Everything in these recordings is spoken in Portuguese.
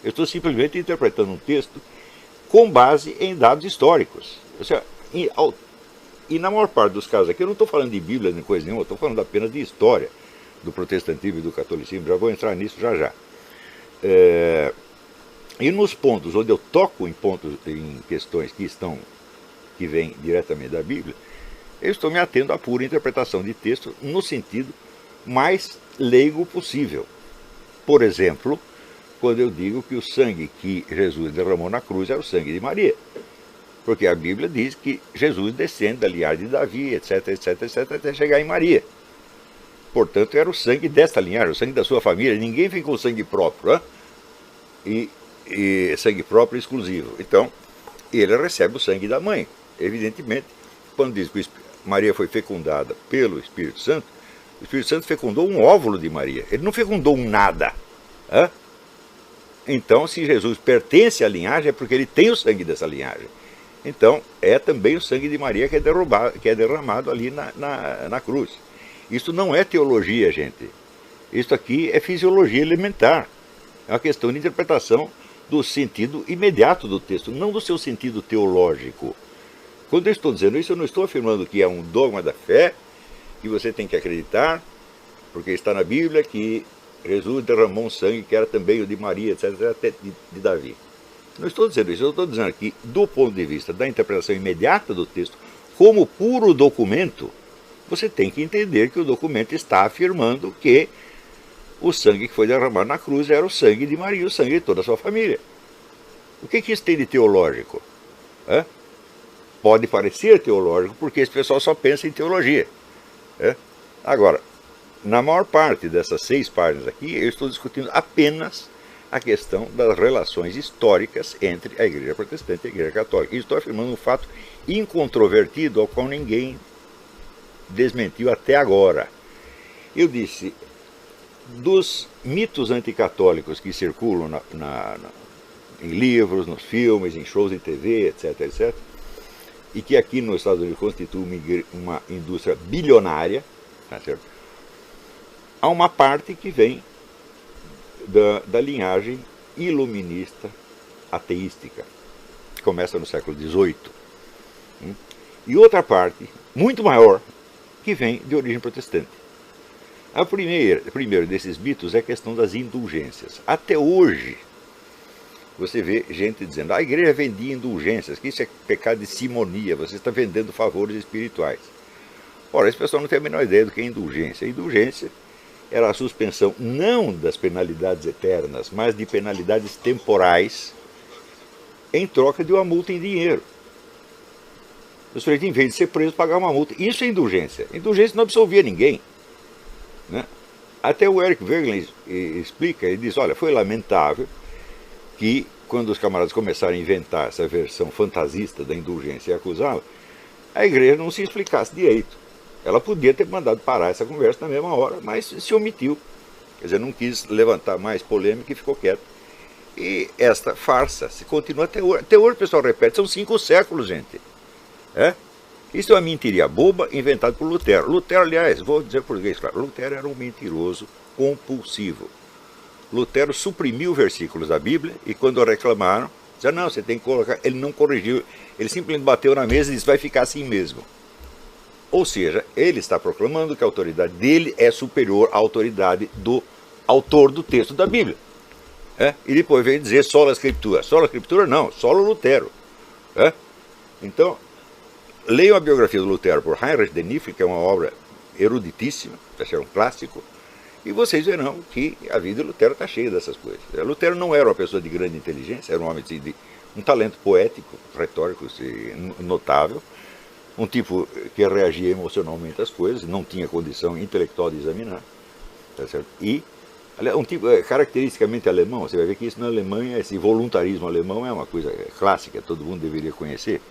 Eu estou simplesmente interpretando um texto com base em dados históricos. Ou seja, e na maior parte dos casos aqui, eu não estou falando de Bíblia nem coisa nenhuma, eu estou falando apenas de história do protestantismo e do catolicismo, já vou entrar nisso já já. E nos pontos onde eu toco em questões que vêm diretamente da Bíblia, eu estou me atendo à pura interpretação de texto no sentido mais leigo possível. Por exemplo, quando eu digo que o sangue que Jesus derramou na cruz era o sangue de Maria. Porque a Bíblia diz que Jesus descende da linhagem de Davi, etc, etc, etc, até chegar em Maria. Portanto, era o sangue desta linhagem, o sangue da sua família. Ninguém vem com sangue próprio, e sangue próprio e exclusivo. Então, ele recebe o sangue da mãe. Evidentemente, quando diz que Maria foi fecundada pelo Espírito Santo, o Espírito Santo fecundou um óvulo de Maria. Ele não fecundou um nada. Então, se Jesus pertence à linhagem, é porque ele tem o sangue dessa linhagem. Então, é também o sangue de Maria que é derramado ali na cruz. Isso não é teologia, gente. Isso aqui é fisiologia elementar. É uma questão de interpretação do sentido imediato do texto, não do seu sentido teológico. Quando eu estou dizendo isso, eu não estou afirmando que é um dogma da fé, que você tem que acreditar, porque está na Bíblia que Jesus derramou um sangue que era também o de Maria, etc., até de Davi. Não estou dizendo isso, eu estou dizendo que, do ponto de vista da interpretação imediata do texto, como puro documento, você tem que entender que o documento está afirmando que o sangue que foi derramado na cruz era o sangue de Maria, o sangue de toda a sua família. O que isso tem de teológico? Pode parecer teológico, porque esse pessoal só pensa em teologia. Agora, na maior parte dessas 6 páginas aqui, eu estou discutindo apenas a questão das relações históricas entre a Igreja Protestante e a Igreja Católica. E estou afirmando um fato incontrovertido, ao qual ninguém desmentiu até agora. Eu disse, dos mitos anticatólicos que circulam em livros, nos filmes, em shows de TV, etc., etc., e que aqui nos Estados Unidos constitui uma indústria bilionária, tá certo? Há uma parte que vem da linhagem iluminista ateística, que começa no século XVIII. E outra parte, muito maior, que vem de origem protestante. O primeiro desses mitos é a questão das indulgências. Até hoje, você vê gente dizendo, a igreja vendia indulgências, que isso é pecado de simonia, você está vendendo favores espirituais. Ora, esse pessoal não tem a menor ideia do que é indulgência. A indulgência era a suspensão não das penalidades eternas, mas de penalidades temporais em troca de uma multa em dinheiro. O sujeito, em vez de ser preso, pagar uma multa. Isso é indulgência. Indulgência não absolvia ninguém. Até o Eric Wegelin explica, ele diz, olha, foi lamentável que, quando os camaradas começaram a inventar essa versão fantasista da indulgência e acusá-la, a igreja não se explicasse direito. Ela podia ter mandado parar essa conversa na mesma hora, mas se omitiu. Quer dizer, não quis levantar mais polêmica e ficou quieto. E esta farsa se continua até hoje. Até hoje o pessoal repete, são 5 séculos, gente. Isso é uma mentiria boba inventada por Lutero. Lutero, aliás, vou dizer português, claro, Lutero era um mentiroso compulsivo. Lutero suprimiu versículos da Bíblia e quando reclamaram, disseram, não, você tem que colocar. Ele não corrigiu, ele simplesmente bateu na mesa e disse, vai ficar assim mesmo. Ou seja, ele está proclamando que a autoridade dele é superior à autoridade do autor do texto da Bíblia. E depois veio dizer sola Escritura. Sola Escritura não, solo Lutero. Então, leiam a biografia do Lutero por Heinrich de Niffle, que é uma obra eruditíssima, é um clássico, e vocês verão que a vida de Lutero está cheia dessas coisas. Lutero não era uma pessoa de grande inteligência, era um homem de um talento poético, retórico notável, um tipo que reagia emocionalmente às coisas, não tinha condição intelectual de examinar, tá certo? E um tipo caracteristicamente alemão, você vai ver que isso na Alemanha, esse voluntarismo alemão é uma coisa clássica, todo mundo deveria conhecer.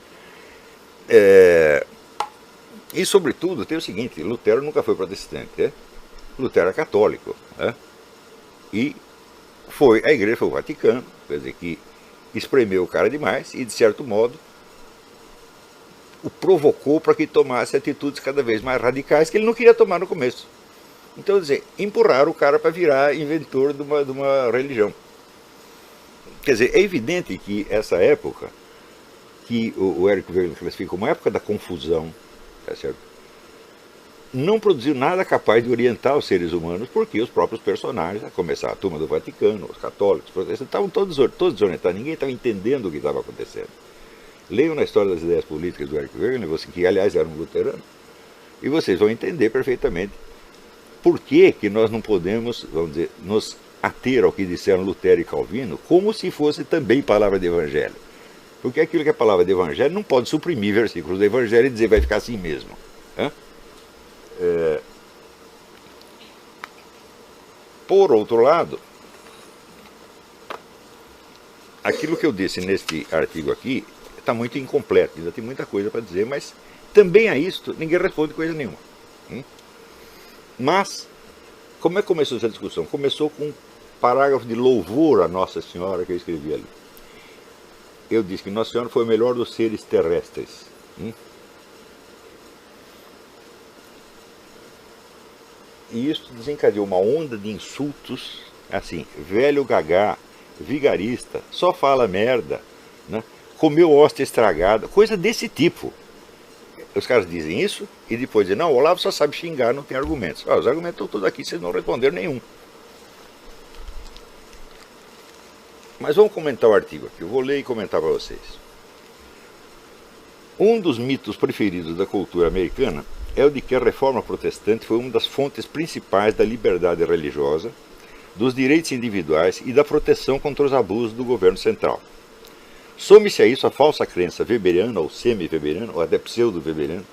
E sobretudo tem o seguinte, Lutero nunca foi protestante, Lutero é católico, e a igreja foi o Vaticano, quer dizer que espremeu o cara demais e de certo modo o provocou para que tomasse atitudes cada vez mais radicais que ele não queria tomar no começo. Então, quer dizer, empurraram o cara para virar inventor de uma religião. Quer dizer, é evidente que essa época, que o Éric Wegener classifica como a época da confusão, tá certo? Não produziu nada capaz de orientar os seres humanos, porque os próprios personagens, a começar a turma do Vaticano, os católicos, os protestantes, estavam todos desorientados, ninguém estava entendendo o que estava acontecendo. Leiam na História das Ideias Políticas do Éric Wegener, que aliás era um luterano, e vocês vão entender perfeitamente por que nós não podemos, vamos dizer, nos ater ao que disseram Lutero e Calvino, como se fosse também palavra de evangelho. Porque aquilo que é palavra de evangelho não pode suprimir versículos do evangelho e dizer vai ficar assim mesmo. Por outro lado, aquilo que eu disse neste artigo aqui está muito incompleto, ainda tem muita coisa para dizer, mas também a isto ninguém responde coisa nenhuma. Mas, como é que começou essa discussão? Começou com um parágrafo de louvor a Nossa Senhora que eu escrevi ali. Eu disse que Nossa Senhora foi o melhor dos seres terrestres. E isso desencadeou uma onda de insultos, assim, velho gagá, vigarista, só fala merda, né? Comeu hóstia estragada, coisa desse tipo. Os caras dizem isso e depois dizem, não, o Olavo só sabe xingar, não tem argumentos. Os argumentos estão todos aqui, vocês não responderam nenhum. Mas vamos comentar o artigo aqui, eu vou ler e comentar para vocês. Um dos mitos preferidos da cultura americana é o de que a reforma protestante foi uma das fontes principais da liberdade religiosa, dos direitos individuais e da proteção contra os abusos do governo central. Some-se a isso a falsa crença weberiana, ou semi-weberiana, ou até pseudo-weberiana,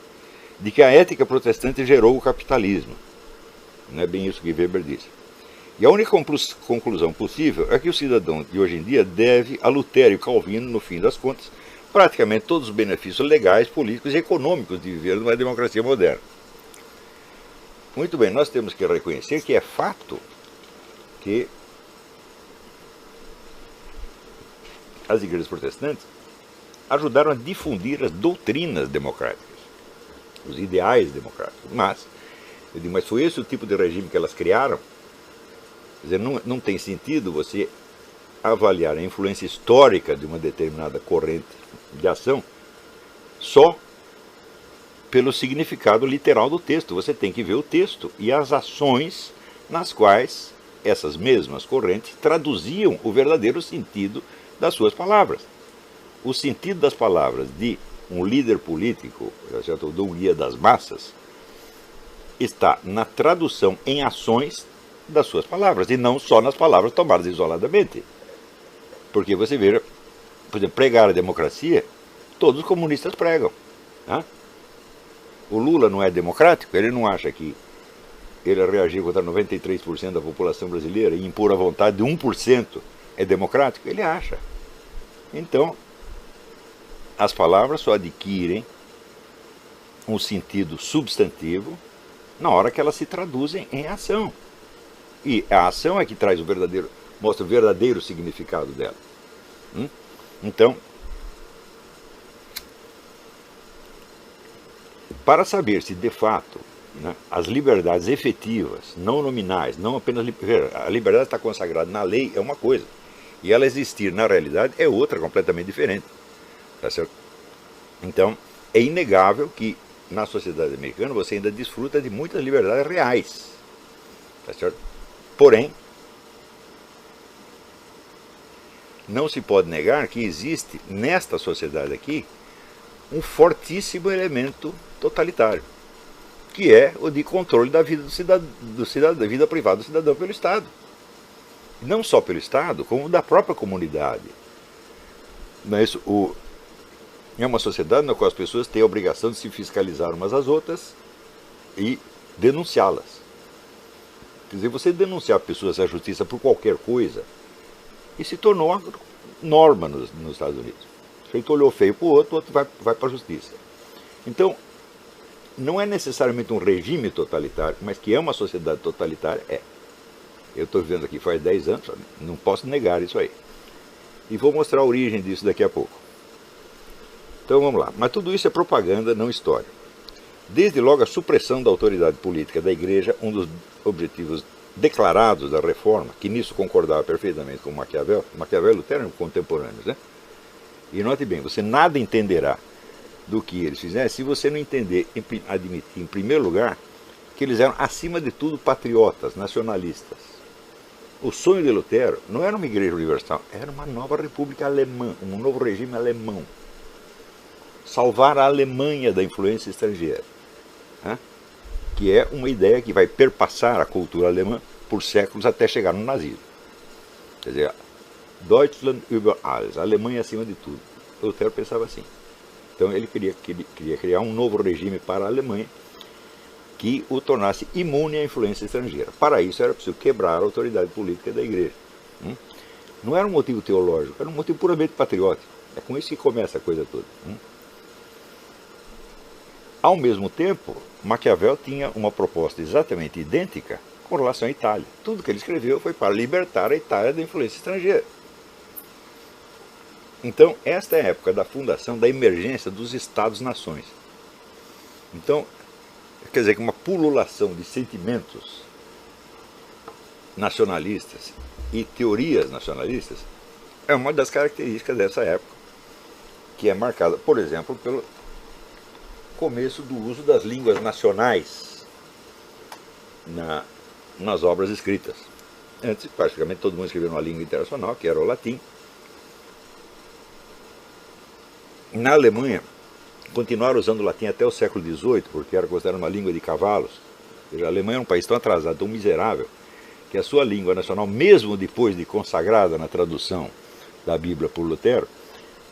de que a ética protestante gerou o capitalismo. Não é bem isso que Weber disse. E a única conclusão possível é que o cidadão de hoje em dia deve a Lutero e Calvino, no fim das contas, praticamente todos os benefícios legais, políticos e econômicos de viver numa democracia moderna. Muito bem, nós temos que reconhecer que é fato que as igrejas protestantes ajudaram a difundir as doutrinas democráticas, os ideais democráticos. Mas foi esse o tipo de regime que elas criaram? Quer dizer, não tem sentido você avaliar a influência histórica de uma determinada corrente de ação só pelo significado literal do texto. Você tem que ver o texto e as ações nas quais essas mesmas correntes traduziam o verdadeiro sentido das suas palavras. O sentido das palavras de um líder político, ou de um guia das massas, está na tradução em ações das suas palavras, e não só nas palavras tomadas isoladamente. Porque você vê, por exemplo, pregar a democracia, todos os comunistas pregam. O Lula não é democrático, ele não acha que ele reagir contra 93% da população brasileira e impor a vontade de 1% é democrático? Ele acha. Então, as palavras só adquirem um sentido substantivo na hora que elas se traduzem em ação. E a ação é que traz mostra o verdadeiro significado dela. Então, para saber se de fato as liberdades efetivas, não nominais, não apenas a liberdade está consagrada na lei é uma coisa, e ela existir na realidade é outra completamente diferente. Tá certo? Então, é inegável que na sociedade americana você ainda desfruta de muitas liberdades reais. Tá certo? Porém, não se pode negar que existe nesta sociedade aqui um fortíssimo elemento totalitário, que é o de controle da vida da vida privada do cidadão pelo Estado. Não só pelo Estado, como da própria comunidade. Mas é uma sociedade na qual as pessoas têm a obrigação de se fiscalizar umas às outras e denunciá-las. Quer dizer, você denunciar pessoas à justiça por qualquer coisa, e se tornou uma norma nos Estados Unidos. O sujeito olhou feio para o outro vai para a justiça. Então, não é necessariamente um regime totalitário, mas que é uma sociedade totalitária, é. Eu estou vivendo aqui faz 10 anos, não posso negar isso aí. E vou mostrar a origem disso daqui a pouco. Então vamos lá. Mas tudo isso é propaganda, não história. Desde logo a supressão da autoridade política da Igreja, um dos objetivos declarados da Reforma, que nisso concordava perfeitamente com Maquiavel. Maquiavel e Lutero eram contemporâneos, né? E note bem, você nada entenderá do que eles fizeram se você não entender, admitir, em primeiro lugar, que eles eram, acima de tudo, patriotas, nacionalistas. O sonho de Lutero não era uma igreja universal, era uma nova república alemã, um novo regime alemão. Salvar a Alemanha da influência estrangeira, né? Que é uma ideia que vai perpassar a cultura alemã por séculos até chegar no nazismo. Quer dizer, Deutschland über alles, a Alemanha acima de tudo. Lutero pensava assim. Então ele queria criar um novo regime para a Alemanha que o tornasse imune à influência estrangeira. Para isso era preciso quebrar a autoridade política da igreja. Não era um motivo teológico, era um motivo puramente patriótico. É com isso que começa a coisa toda. Ao mesmo tempo, Maquiavel tinha uma proposta exatamente idêntica com relação à Itália. Tudo que ele escreveu foi para libertar a Itália da influência estrangeira. Então, esta é a época da fundação, da emergência dos Estados-nações. Então, quer dizer que uma pululação de sentimentos nacionalistas e teorias nacionalistas é uma das características dessa época, que é marcada, por exemplo, pelo começo do uso das línguas nacionais nas obras escritas. Antes, praticamente todo mundo escrevia uma língua internacional, que era o latim. Na Alemanha, continuaram usando o latim até o século XVIII, porque era considerado uma língua de cavalos. Ou seja, a Alemanha era um país tão atrasado, tão miserável, que a sua língua nacional, mesmo depois de consagrada na tradução da Bíblia por Lutero,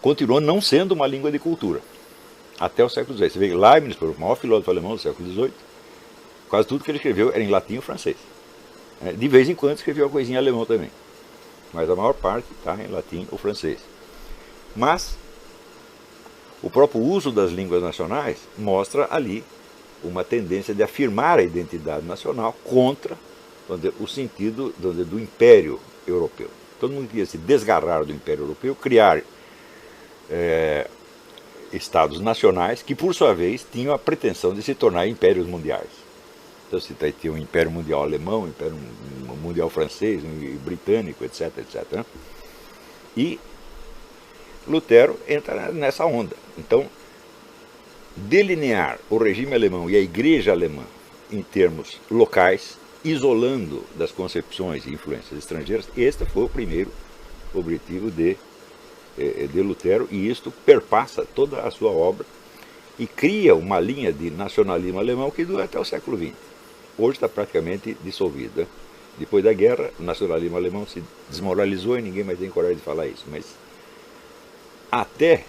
continuou não sendo uma língua de cultura. Até o século XVIII. Você vê que Leibniz, o maior filósofo alemão do século XVIII, quase tudo que ele escreveu era em latim ou francês. De vez em quando escreveu uma coisinha em alemão também. Mas a maior parte está em latim ou francês. Mas o próprio uso das línguas nacionais mostra ali uma tendência de afirmar a identidade nacional contra o sentido do Império Europeu. Todo mundo queria se desgarrar do Império Europeu, criar estados nacionais que, por sua vez, tinham a pretensão de se tornar impérios mundiais. Então você tinha um Império Mundial Alemão, um Império Mundial Francês, um britânico, etc, etc. Né? E Lutero entra nessa onda. Então, delinear o regime alemão e a igreja alemã em termos locais, isolando das concepções e influências estrangeiras, este foi o primeiro objetivo de Lutero, e isto perpassa toda a sua obra e cria uma linha de nacionalismo alemão que dura até o século XX. Hoje está praticamente dissolvido. Né? Depois da guerra, o nacionalismo alemão se desmoralizou e ninguém mais tem coragem de falar isso. Mas até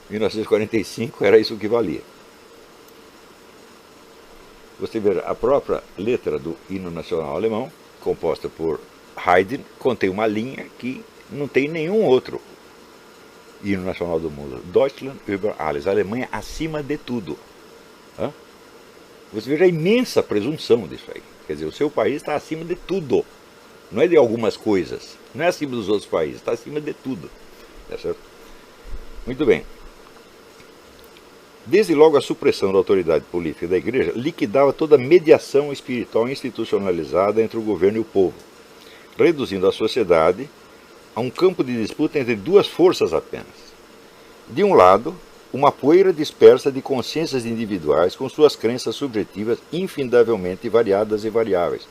1945 era isso que valia. Você vê a própria letra do hino nacional alemão, composta por Haydn, contém uma linha que não tem nenhum outro hino nacional do mundo. Deutschland über alles, a Alemanha acima de tudo. Você veja a imensa presunção disso aí. Quer dizer, o seu país está acima de tudo. Não é de algumas coisas. Não é acima dos outros países. Está acima de tudo. Tá certo? Muito bem. Desde logo a supressão da autoridade política da igreja liquidava toda mediação espiritual institucionalizada entre o governo e o povo, reduzindo a sociedade a um campo de disputa entre duas forças apenas. De um lado, uma poeira dispersa de consciências individuais com suas crenças subjetivas infindavelmente variadas e variáveis,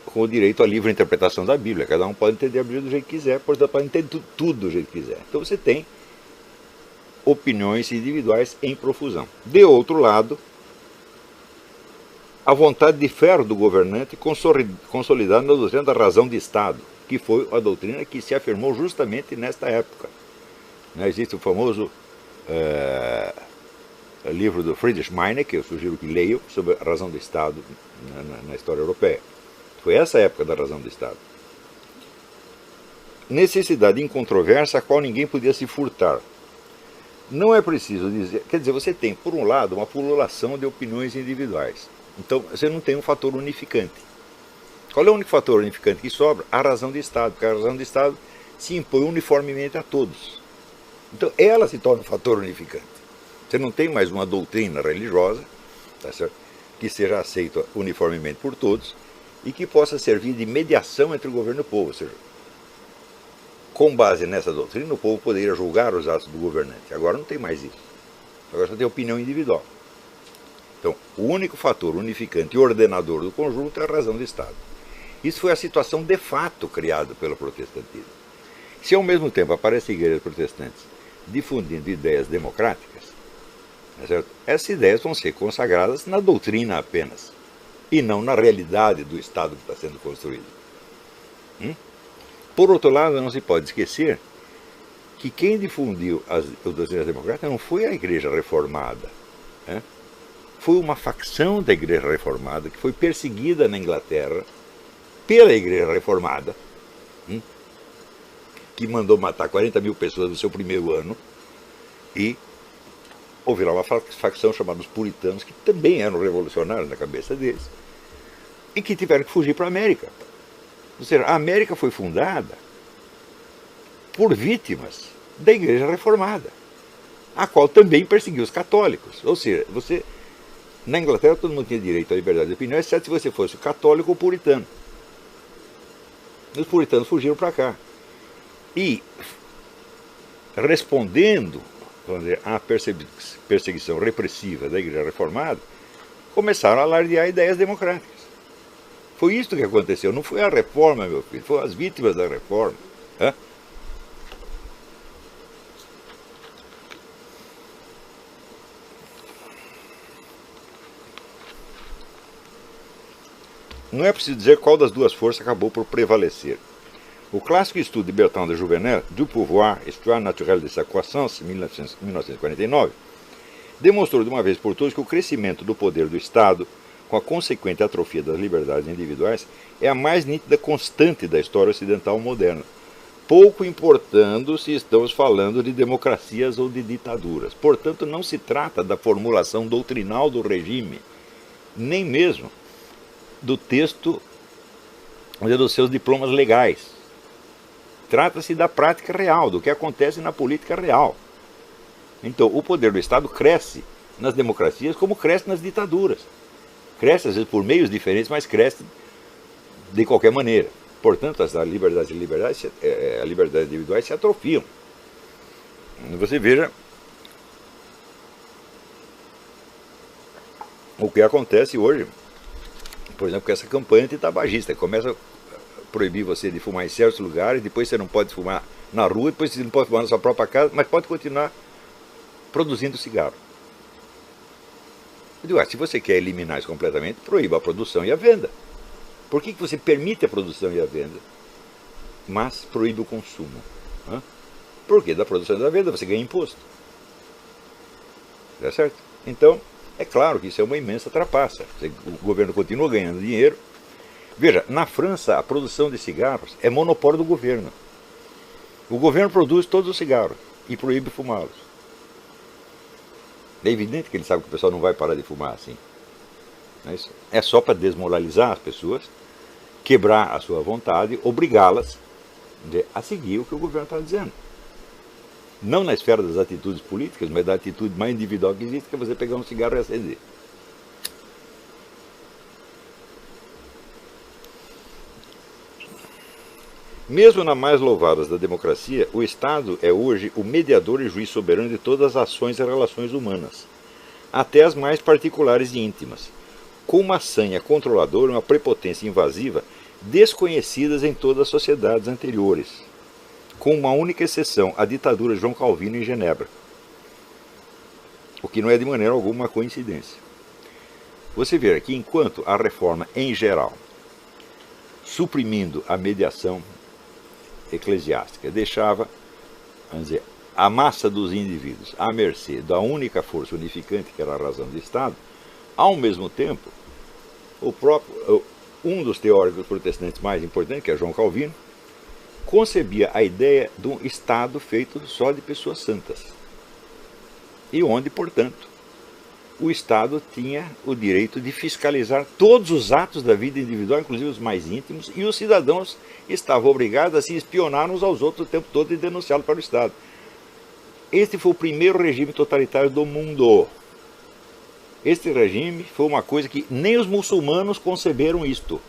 com o direito à livre interpretação da Bíblia. Cada um pode entender a Bíblia do jeito que quiser, portanto pode entender tudo do jeito que quiser. Então você tem opiniões individuais em profusão. De outro lado, a vontade de ferro do governante consolidada na doutrina da razão de Estado, que foi a doutrina que se afirmou justamente nesta época. Existe o famoso livro do Friedrich Meine, que eu sugiro que leiam, sobre a razão do Estado na história europeia. Foi essa a época da razão do Estado. Necessidade incontroversa a qual ninguém podia se furtar. Não é preciso dizer... Quer dizer, você tem, por um lado, uma pululação de opiniões individuais. Então, você não tem um fator unificante. Qual é o único fator unificante que sobra? A razão de Estado, porque a razão de Estado se impõe uniformemente a todos. Então, ela se torna um fator unificante. Você não tem mais uma doutrina religiosa, tá certo, que seja aceito uniformemente por todos e que possa servir de mediação entre o governo e o povo. Ou seja, com base nessa doutrina, o povo poderia julgar os atos do governante. Agora não tem mais isso. Agora só tem opinião individual. Então, o único fator unificante e ordenador do conjunto é a razão do Estado. Isso foi a situação de fato criada pelo protestantismo. Se ao mesmo tempo aparecem igrejas protestantes difundindo ideias democráticas, certo? Essas ideias vão ser consagradas na doutrina apenas, e não na realidade do Estado que está sendo construído. Por outro lado, não se pode esquecer que quem difundiu as doutrinas democráticas não foi a Igreja Reformada. Foi uma facção da Igreja Reformada que foi perseguida na Inglaterra pela Igreja Reformada, que mandou matar 40 mil pessoas no seu primeiro ano, e houve lá uma facção chamada os puritanos, que também eram revolucionários na cabeça deles, e que tiveram que fugir para a América. Ou seja, a América foi fundada por vítimas da Igreja Reformada, a qual também perseguiu os católicos. Ou seja, na Inglaterra todo mundo tinha direito à liberdade de opinião, exceto se você fosse católico ou puritano. Os puritanos fugiram para cá. E, respondendo, vamos dizer, à perseguição repressiva da Igreja Reformada, começaram a alardear ideias democráticas. Foi isso que aconteceu. Não foi a reforma, meu filho, foram as vítimas da reforma. Não é preciso dizer qual das duas forças acabou por prevalecer. O clássico estudo de Bertrand de Jouvenel, Du pouvoir, histoire naturelle de sa croissance, 1949, demonstrou de uma vez por todas que o crescimento do poder do Estado, com a consequente atrofia das liberdades individuais, é a mais nítida constante da história ocidental moderna, pouco importando se estamos falando de democracias ou de ditaduras. Portanto, não se trata da formulação doutrinal do regime, nem mesmo do texto dos seus diplomas legais. Trata-se da prática real, do que acontece na política real. Então, o poder do Estado cresce nas democracias como cresce nas ditaduras. Cresce, às vezes, por meios diferentes, mas cresce de qualquer maneira. Portanto, as liberdades individuais se atrofiam. Você veja o que acontece hoje, por exemplo, com essa campanha antitabagista. Começa a proibir você de fumar em certos lugares, depois você não pode fumar na rua, depois você não pode fumar na sua própria casa, mas pode continuar produzindo cigarro. Eu digo, se você quer eliminar isso completamente, proíba a produção e a venda. Por que você permite a produção e a venda, mas proíbe o consumo? Porque da produção e da venda você ganha imposto. Tá certo? Então, é claro que isso é uma imensa trapaça. O governo continua ganhando dinheiro. Veja, na França, a produção de cigarros é monopólio do governo. O governo produz todos os cigarros e proíbe fumá-los. É evidente que ele sabe que o pessoal não vai parar de fumar assim. É só para desmoralizar as pessoas, quebrar a sua vontade, obrigá-las a seguir o que o governo está dizendo. Não na esfera das atitudes políticas, mas da atitude mais individual que existe, que é você pegar um cigarro e acender. Mesmo na mais louvadas da democracia, o Estado é hoje o mediador e juiz soberano de todas as ações e relações humanas, até as mais particulares e íntimas, com uma sanha controladora e uma prepotência invasiva desconhecidas em todas as sociedades anteriores, com uma única exceção, a ditadura de João Calvino em Genebra, o que não é de maneira alguma uma coincidência. Você vê que enquanto a reforma em geral, suprimindo a mediação eclesiástica, deixava, vamos dizer, a massa dos indivíduos à mercê da única força unificante, que era a razão do Estado, ao mesmo tempo, um dos teóricos protestantes mais importantes, que é João Calvino, concebia a ideia de um Estado feito só de pessoas santas, e onde, portanto, o Estado tinha o direito de fiscalizar todos os atos da vida individual, inclusive os mais íntimos, e os cidadãos estavam obrigados a se espionar uns aos outros o tempo todo e denunciá-lo para o Estado. Este foi o primeiro regime totalitário do mundo. Este regime foi uma coisa que nem os muçulmanos conceberam isto.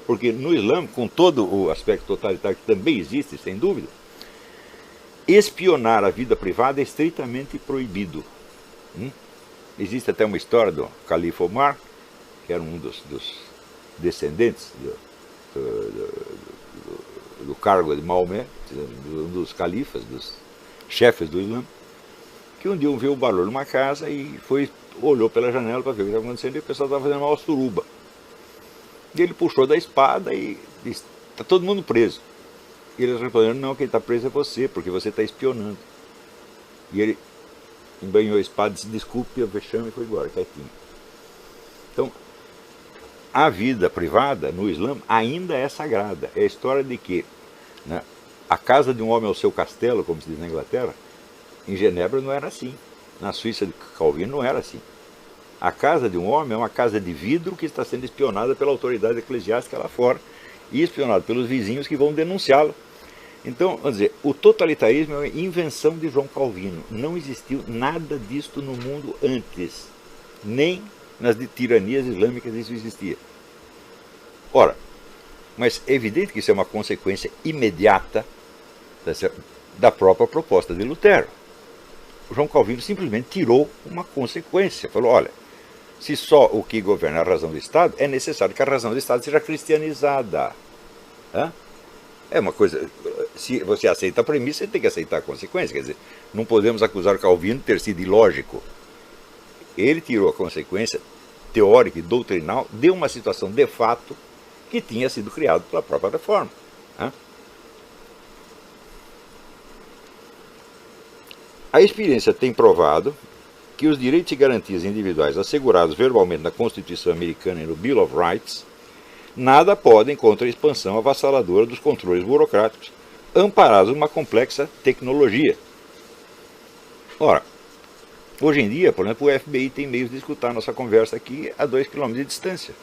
Porque no Islã, com todo o aspecto totalitário que também existe, sem dúvida, espionar a vida privada é estritamente proibido. Existe até uma história do Califa Omar, que era um dos descendentes do cargo de Maomé, dos califas, dos chefes do Islã, que um dia viu um barulho numa casa e olhou pela janela para ver o que estava acontecendo e o pessoal estava fazendo uma suruba. E ele puxou da espada e disse: está todo mundo preso. E eles responderam: não, quem está preso é você, porque você está espionando. E ele embanhou a espada, disse desculpe, o vexame e foi embora, quietinho. Então, a vida privada no Islã ainda é sagrada. É a história de que, né, a casa de um homem é o seu castelo, como se diz na Inglaterra. Em Genebra não era assim. Na Suíça de Calvino não era assim. A casa de um homem é uma casa de vidro que está sendo espionada pela autoridade eclesiástica lá fora e espionada pelos vizinhos que vão denunciá-lo. Então, vamos dizer, o totalitarismo é uma invenção de João Calvino. Não existiu nada disto no mundo antes. Nem nas tiranias islâmicas isso existia. Ora, mas é evidente que isso é uma consequência imediata da própria proposta de Lutero. O João Calvino simplesmente tirou uma consequência. Falou: olha, se só o que governa é a razão do Estado, é necessário que a razão do Estado seja cristianizada. É uma coisa, se você aceita a premissa, você tem que aceitar a consequência. Quer dizer, não podemos acusar o Calvino de ter sido ilógico. Ele tirou a consequência teórica e doutrinal de uma situação de fato que tinha sido criada pela própria reforma. A experiência tem provado que os direitos e garantias individuais assegurados verbalmente na Constituição Americana e no Bill of Rights nada podem contra a expansão avassaladora dos controles burocráticos amparados numa complexa tecnologia. Ora, hoje em dia, por exemplo, o FBI tem meios de escutar nossa conversa aqui a 2 km de distância.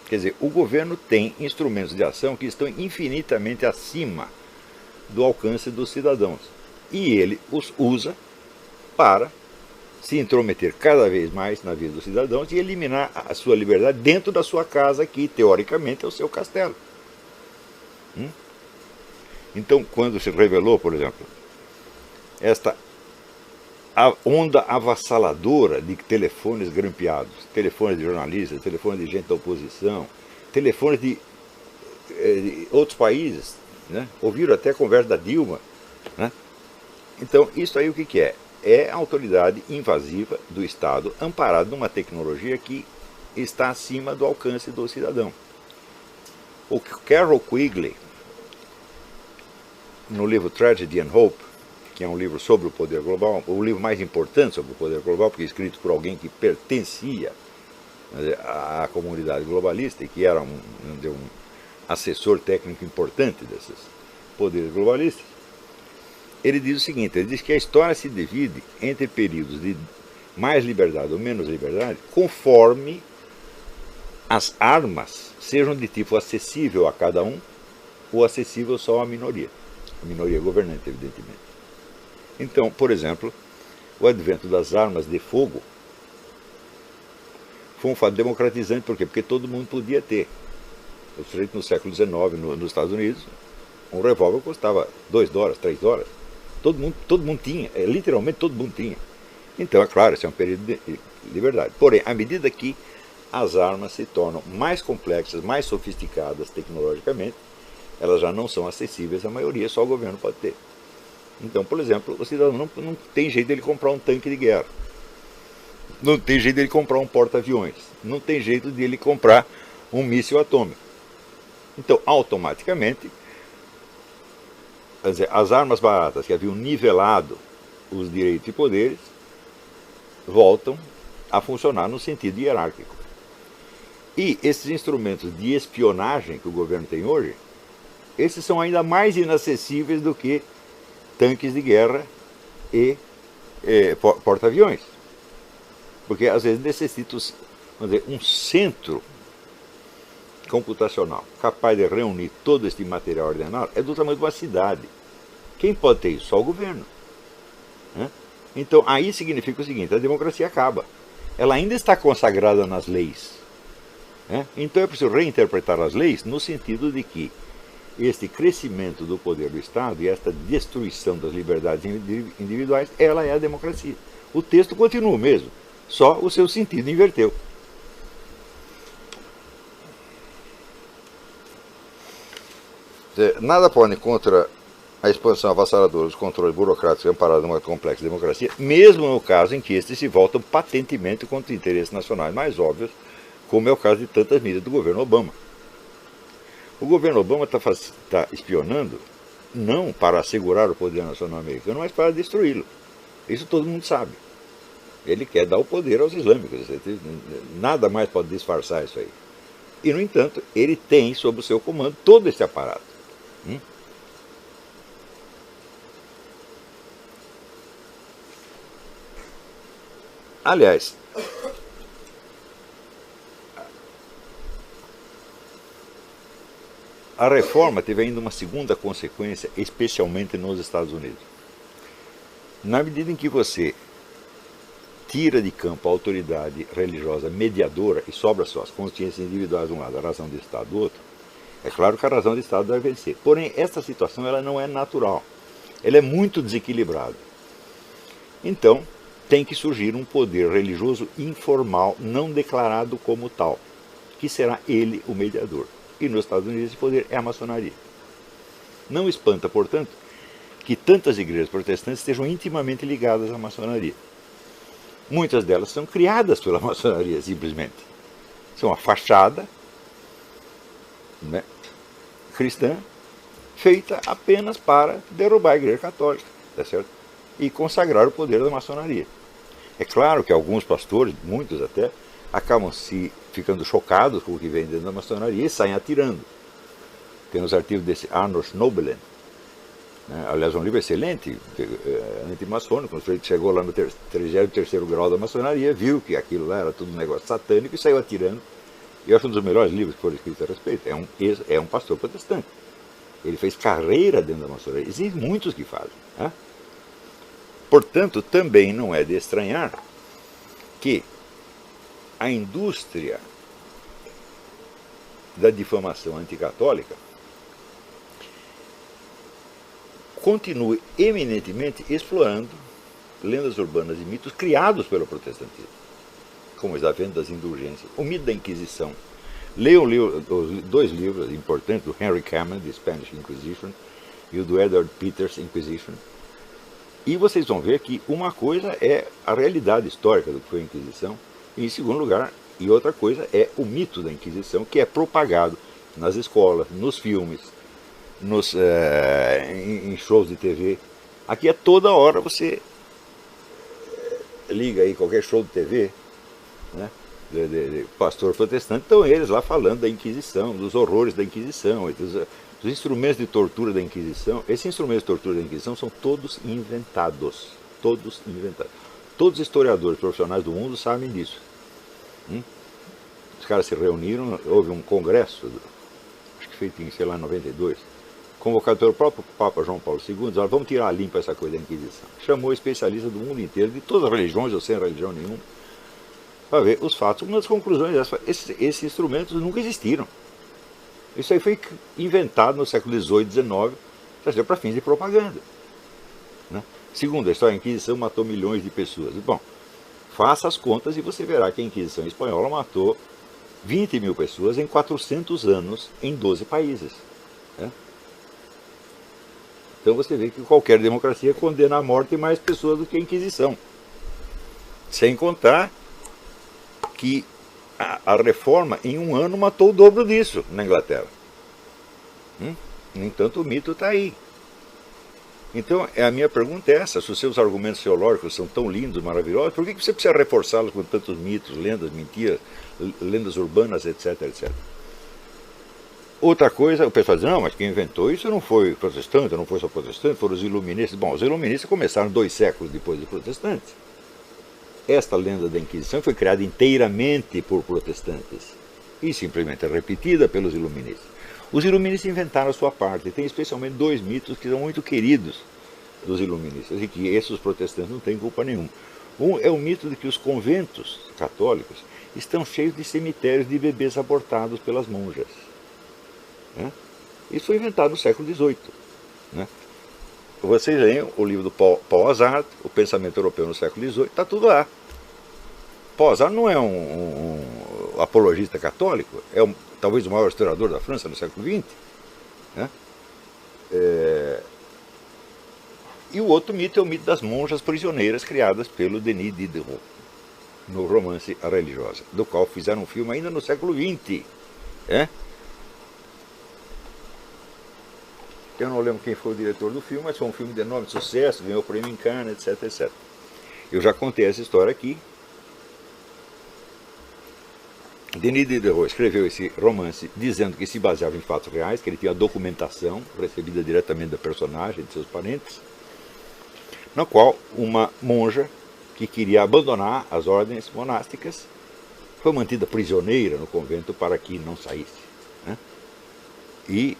Quer dizer, o governo tem instrumentos de ação que estão infinitamente acima do alcance dos cidadãos. E ele os usa para se intrometer cada vez mais na vida dos cidadãos e eliminar a sua liberdade dentro da sua casa, que teoricamente é o seu castelo. Então, quando se revelou, por exemplo, esta onda avassaladora de telefones grampeados, telefones de jornalistas, telefones de gente da oposição, telefones de outros países, né? Ouviram até a conversa da Dilma, né? Então, isso aí o que é? É a autoridade invasiva do Estado, amparada numa tecnologia que está acima do alcance do cidadão. O Carroll Quigley, no livro Tragedy and Hope, que é um livro sobre o poder global, o livro mais importante sobre o poder global, porque é escrito por alguém que pertencia à comunidade globalista e que era um assessor técnico importante desses poderes globalistas. Ele diz o seguinte: ele diz que a história se divide entre períodos de mais liberdade ou menos liberdade, conforme as armas sejam de tipo acessível a cada um ou acessível só à minoria. A minoria governante, evidentemente. Então, por exemplo, o advento das armas de fogo foi um fato democratizante. Por quê? Porque todo mundo podia ter. No século XIX, nos Estados Unidos, um revólver custava $2, $3. Todo mundo tinha, literalmente todo mundo tinha. Então, é claro, esse é um período de liberdade. Porém, à medida que as armas se tornam mais complexas, mais sofisticadas tecnologicamente, elas já não são acessíveis à maioria, só o governo pode ter. Então, por exemplo, o cidadão não tem jeito dele comprar um tanque de guerra. Não tem jeito dele comprar um porta-aviões. Não tem jeito dele comprar um míssil atômico. Então, automaticamente, quer dizer, as armas baratas que haviam nivelado os direitos e poderes voltam a funcionar no sentido hierárquico. E esses instrumentos de espionagem que o governo tem hoje, esses são ainda mais inacessíveis do que tanques de guerra e porta-aviões. Porque às vezes necessita, vamos dizer, um centro computacional capaz de reunir todo este material ordenado é do tamanho de uma cidade. Quem pode ter isso? Só o governo. Então aí significa o seguinte: a democracia acaba. ela ainda está consagrada nas leis. Né? Então é preciso reinterpretar as leis no sentido de que este crescimento do poder do Estado e esta destruição das liberdades individuais, ela é a democracia. O texto continua o mesmo, só o seu sentido inverteu. Nada pode contra a expansão avassaladora dos controles burocráticos amparados numa complexa democracia, mesmo no caso em que estes se voltam patentemente contra interesses nacionais mais óbvios, como é o caso de tantas medidas do governo Obama. O governo Obama está espionando não para assegurar o poder nacional americano, mas para destruí-lo. Isso todo mundo sabe. Ele quer dar o poder aos islâmicos. Nada mais pode disfarçar isso aí. E, no entanto, ele tem sob o seu comando todo esse aparato. Aliás, a reforma teve ainda uma segunda consequência, especialmente nos Estados Unidos. Na medida em que você tira de campo a autoridade religiosa mediadora e sobra só as consciências individuais de um lado, a razão de Estado do outro, é claro que a razão de Estado vai vencer. Porém, essa situação ela não é natural. Ela é muito desequilibrada. Então, tem que surgir um poder religioso informal, não declarado como tal, que será ele o mediador. E nos Estados Unidos esse poder é a maçonaria. Não espanta, portanto, que tantas igrejas protestantes estejam intimamente ligadas à maçonaria. Muitas delas são criadas pela maçonaria, simplesmente. São a fachada, né, cristã, feita apenas para derrubar a igreja católica, tá certo? E consagrar o poder da maçonaria. É claro que alguns pastores, muitos até, acabam se ficando chocados com o que vem dentro da maçonaria e saem atirando. Tem os artigos desse Arnold Schnobelen, né? Aliás, um livro excelente, antimaçônico. Ele chegou lá no 33º grau da maçonaria, viu que aquilo lá era tudo um negócio satânico e saiu atirando. E eu acho um dos melhores livros que foram escritos a respeito. É um pastor protestante. Ele fez carreira dentro da maçonaria. Existem muitos que fazem. Né? Portanto, também não é de estranhar que a indústria da difamação anticatólica continue eminentemente explorando lendas urbanas e mitos criados pelo protestantismo, como os adventos das indulgências, o mito da Inquisição. Leiam os dois livros importantes do Henry Cameron, The Spanish Inquisition, e o do Edward Peters, Inquisition, e vocês vão ver que uma coisa é a realidade histórica do que foi a Inquisição, e em segundo lugar, e outra coisa é o mito da Inquisição, que é propagado nas escolas, nos filmes, em shows de TV. Aqui é toda hora você liga aí qualquer show de TV, né, de pastor protestante, estão eles lá falando da Inquisição, dos horrores da Inquisição, dos instrumentos de tortura da Inquisição. Esses instrumentos de tortura da Inquisição são todos inventados. Todos inventados. Todos os historiadores profissionais do mundo sabem disso. Os caras se reuniram, houve um congresso, acho que feito em, sei lá, 92, convocado pelo próprio Papa João Paulo II, disseram, vamos tirar limpo essa coisa da Inquisição. Chamou especialistas do mundo inteiro, de todas as religiões ou sem religião nenhuma, para ver os fatos. Uma das conclusões é essa: esses instrumentos nunca existiram. Isso aí foi inventado no século XVIII, XIX, para fins de propaganda. Né? Segundo a história, a Inquisição matou milhões de pessoas. Bom, faça as contas e você verá que a Inquisição espanhola matou 20 mil pessoas em 400 anos em 12 países. Né? Então você vê que qualquer democracia condena à morte mais pessoas do que a Inquisição. Sem contar que a reforma em um ano matou o dobro disso na Inglaterra. No entanto, o mito está aí. Então, a minha pergunta é essa: se os seus argumentos teológicos são tão lindos, maravilhosos, por que você precisa reforçá-los com tantos mitos, lendas, mentiras, lendas urbanas, etc, etc? Outra coisa, o pessoal diz, não, mas quem inventou isso não foi protestante, não foi só protestante, foram os iluministas. Bom, os iluministas começaram 2 séculos depois dos protestantes. Esta lenda da Inquisição foi criada inteiramente por protestantes e simplesmente repetida pelos iluministas. Os iluministas inventaram a sua parte. Tem especialmente 2 mitos que são muito queridos dos iluministas e que esses protestantes não têm culpa nenhuma. Um é o mito de que os conventos católicos estão cheios de cemitérios de bebês abortados pelas monjas. Né? Isso foi inventado no século XVIII. Né? Vocês leem o livro do Paul Hazard, O Pensamento Europeu no século XVIII, está tudo lá. Paul Hazard não é um apologista católico, é talvez o maior historiador da França no século XX. Né? E o outro mito é o mito das monjas prisioneiras criadas pelo Denis Diderot, no romance A Religiosa, do qual fizeram um filme ainda no século XX. Eu não lembro quem foi o diretor do filme, mas foi um filme de enorme sucesso, ganhou o prêmio em Cannes, etc, etc. Eu já contei essa história aqui. Denis Diderot escreveu esse romance dizendo que se baseava em fatos reais, que ele tinha documentação recebida diretamente da personagem, de seus parentes, na qual uma monja que queria abandonar as ordens monásticas foi mantida prisioneira no convento para que não saísse. Né? E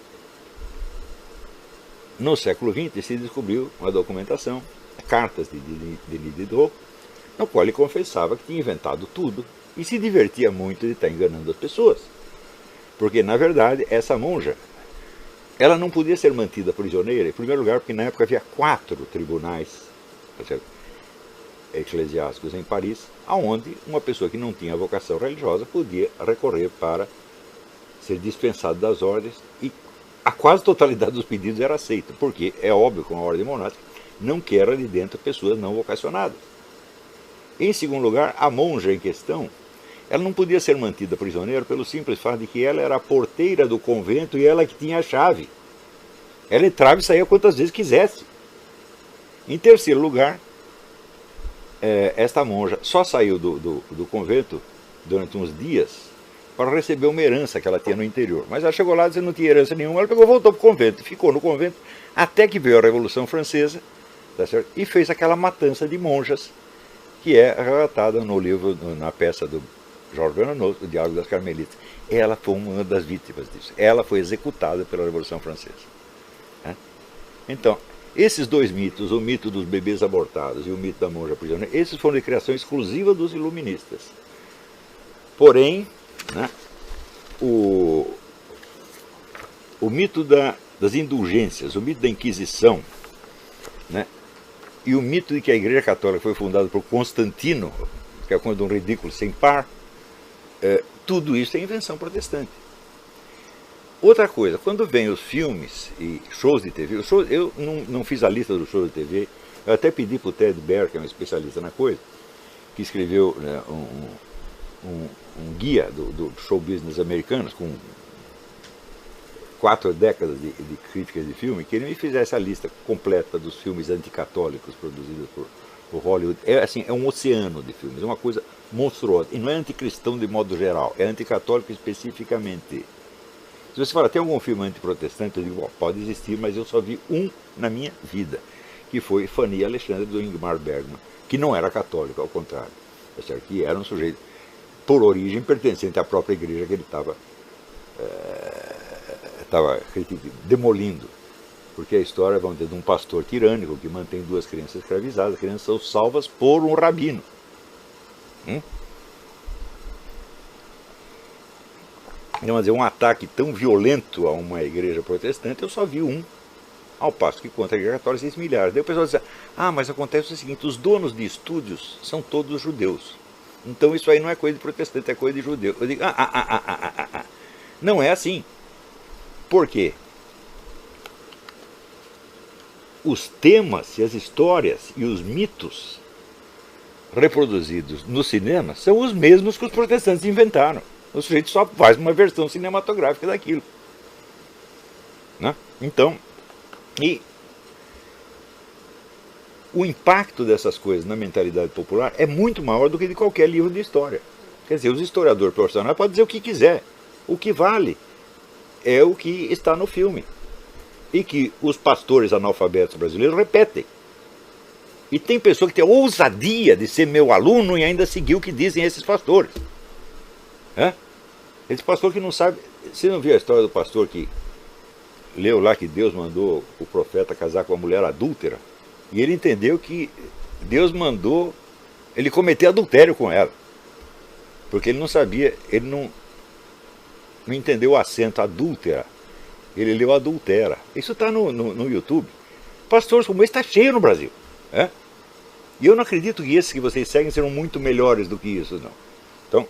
no século XX se descobriu uma documentação, cartas de Denis Diderot, no qual ele confessava que tinha inventado tudo e se divertia muito de estar enganando as pessoas. Porque, na verdade, essa monja, ela não podia ser mantida prisioneira, em primeiro lugar, porque na época havia 4 tribunais eclesiásticos em Paris, aonde uma pessoa que não tinha vocação religiosa podia recorrer para ser dispensado das ordens, e a quase totalidade dos pedidos era aceita, porque é óbvio que uma ordem monástica não quer ali dentro pessoas não vocacionadas. Em segundo lugar, a monja em questão, ela não podia ser mantida prisioneira pelo simples fato de que ela era a porteira do convento e ela que tinha a chave. Ela entrava e saía quantas vezes quisesse. Em terceiro lugar, esta monja só saiu do convento durante uns dias para receber uma herança que ela tinha no interior. Mas ela chegou lá dizendo que não tinha herança nenhuma, ela pegou e voltou para o convento, ficou no convento até que veio a Revolução Francesa, tá certo? E fez aquela matança de monjas, que é relatada no livro, na peça do Jorge Bernanos, O Diálogo das Carmelitas. Ela foi uma das vítimas disso. Ela foi executada pela Revolução Francesa. Então, esses dois mitos, o mito dos bebês abortados e o mito da monja prisioneira, esses foram de criação exclusiva dos iluministas. Porém, né, o mito das indulgências, o mito da Inquisição, né, e o mito de que a Igreja Católica foi fundada por Constantino, que é de um ridículo sem par, tudo isso é invenção protestante. Outra coisa, quando vem os filmes e shows de TV, eu não fiz a lista dos shows de TV, eu até pedi para o Ted Baer, que é um especialista na coisa, que escreveu, né, um guia do show business americanos, com 4 décadas de críticas de filme, que ele me fizesse a lista completa dos filmes anticatólicos produzidos por Hollywood. É um oceano de filmes, é uma coisa monstruosa. E não é anticristão de modo geral, é anticatólico especificamente. Se você fala, tem algum filme antiprotestante? Eu digo, pode existir, mas eu só vi um na minha vida, que foi Fanny e Alexandre, do Ingmar Bergman, que não era católico, ao contrário, que era um sujeito, por origem, pertencente à própria igreja que ele estava demolindo. Porque a história, vamos dizer, de um pastor tirânico que mantém 2 crianças escravizadas, as crianças são salvas por um rabino. Vamos dizer, um ataque tão violento a uma igreja protestante, eu só vi um, ao passo que contra a igreja católica 6 milhares. Daí o pessoal diz, mas acontece o seguinte, os donos de estúdios são todos judeus. Então isso aí não é coisa de protestante, é coisa de judeu. Eu digo, não é assim. Por quê? Os temas e as histórias e os mitos reproduzidos no cinema são os mesmos que os protestantes inventaram. O sujeito só faz uma versão cinematográfica daquilo. Né? Então, e o impacto dessas coisas na mentalidade popular é muito maior do que de qualquer livro de história. Quer dizer, os historiadores profissionais podem dizer o que quiser. O que vale é o que está no filme. E que os pastores analfabetos brasileiros repetem. E tem pessoa que tem a ousadia de ser meu aluno e ainda seguir o que dizem esses pastores. Esse pastor que não sabe... Você não viu a história do pastor que leu lá que Deus mandou o profeta casar com uma mulher adúltera? E ele entendeu que Deus mandou Ele cometeu adultério com ela. Porque ele não sabia, ele não entendeu o acento adúltera. Ele leu adultera. Isso está no YouTube. Pastores como esse está cheio no Brasil. É? E eu não acredito que esses que vocês seguem serão muito melhores do que isso, não. Então,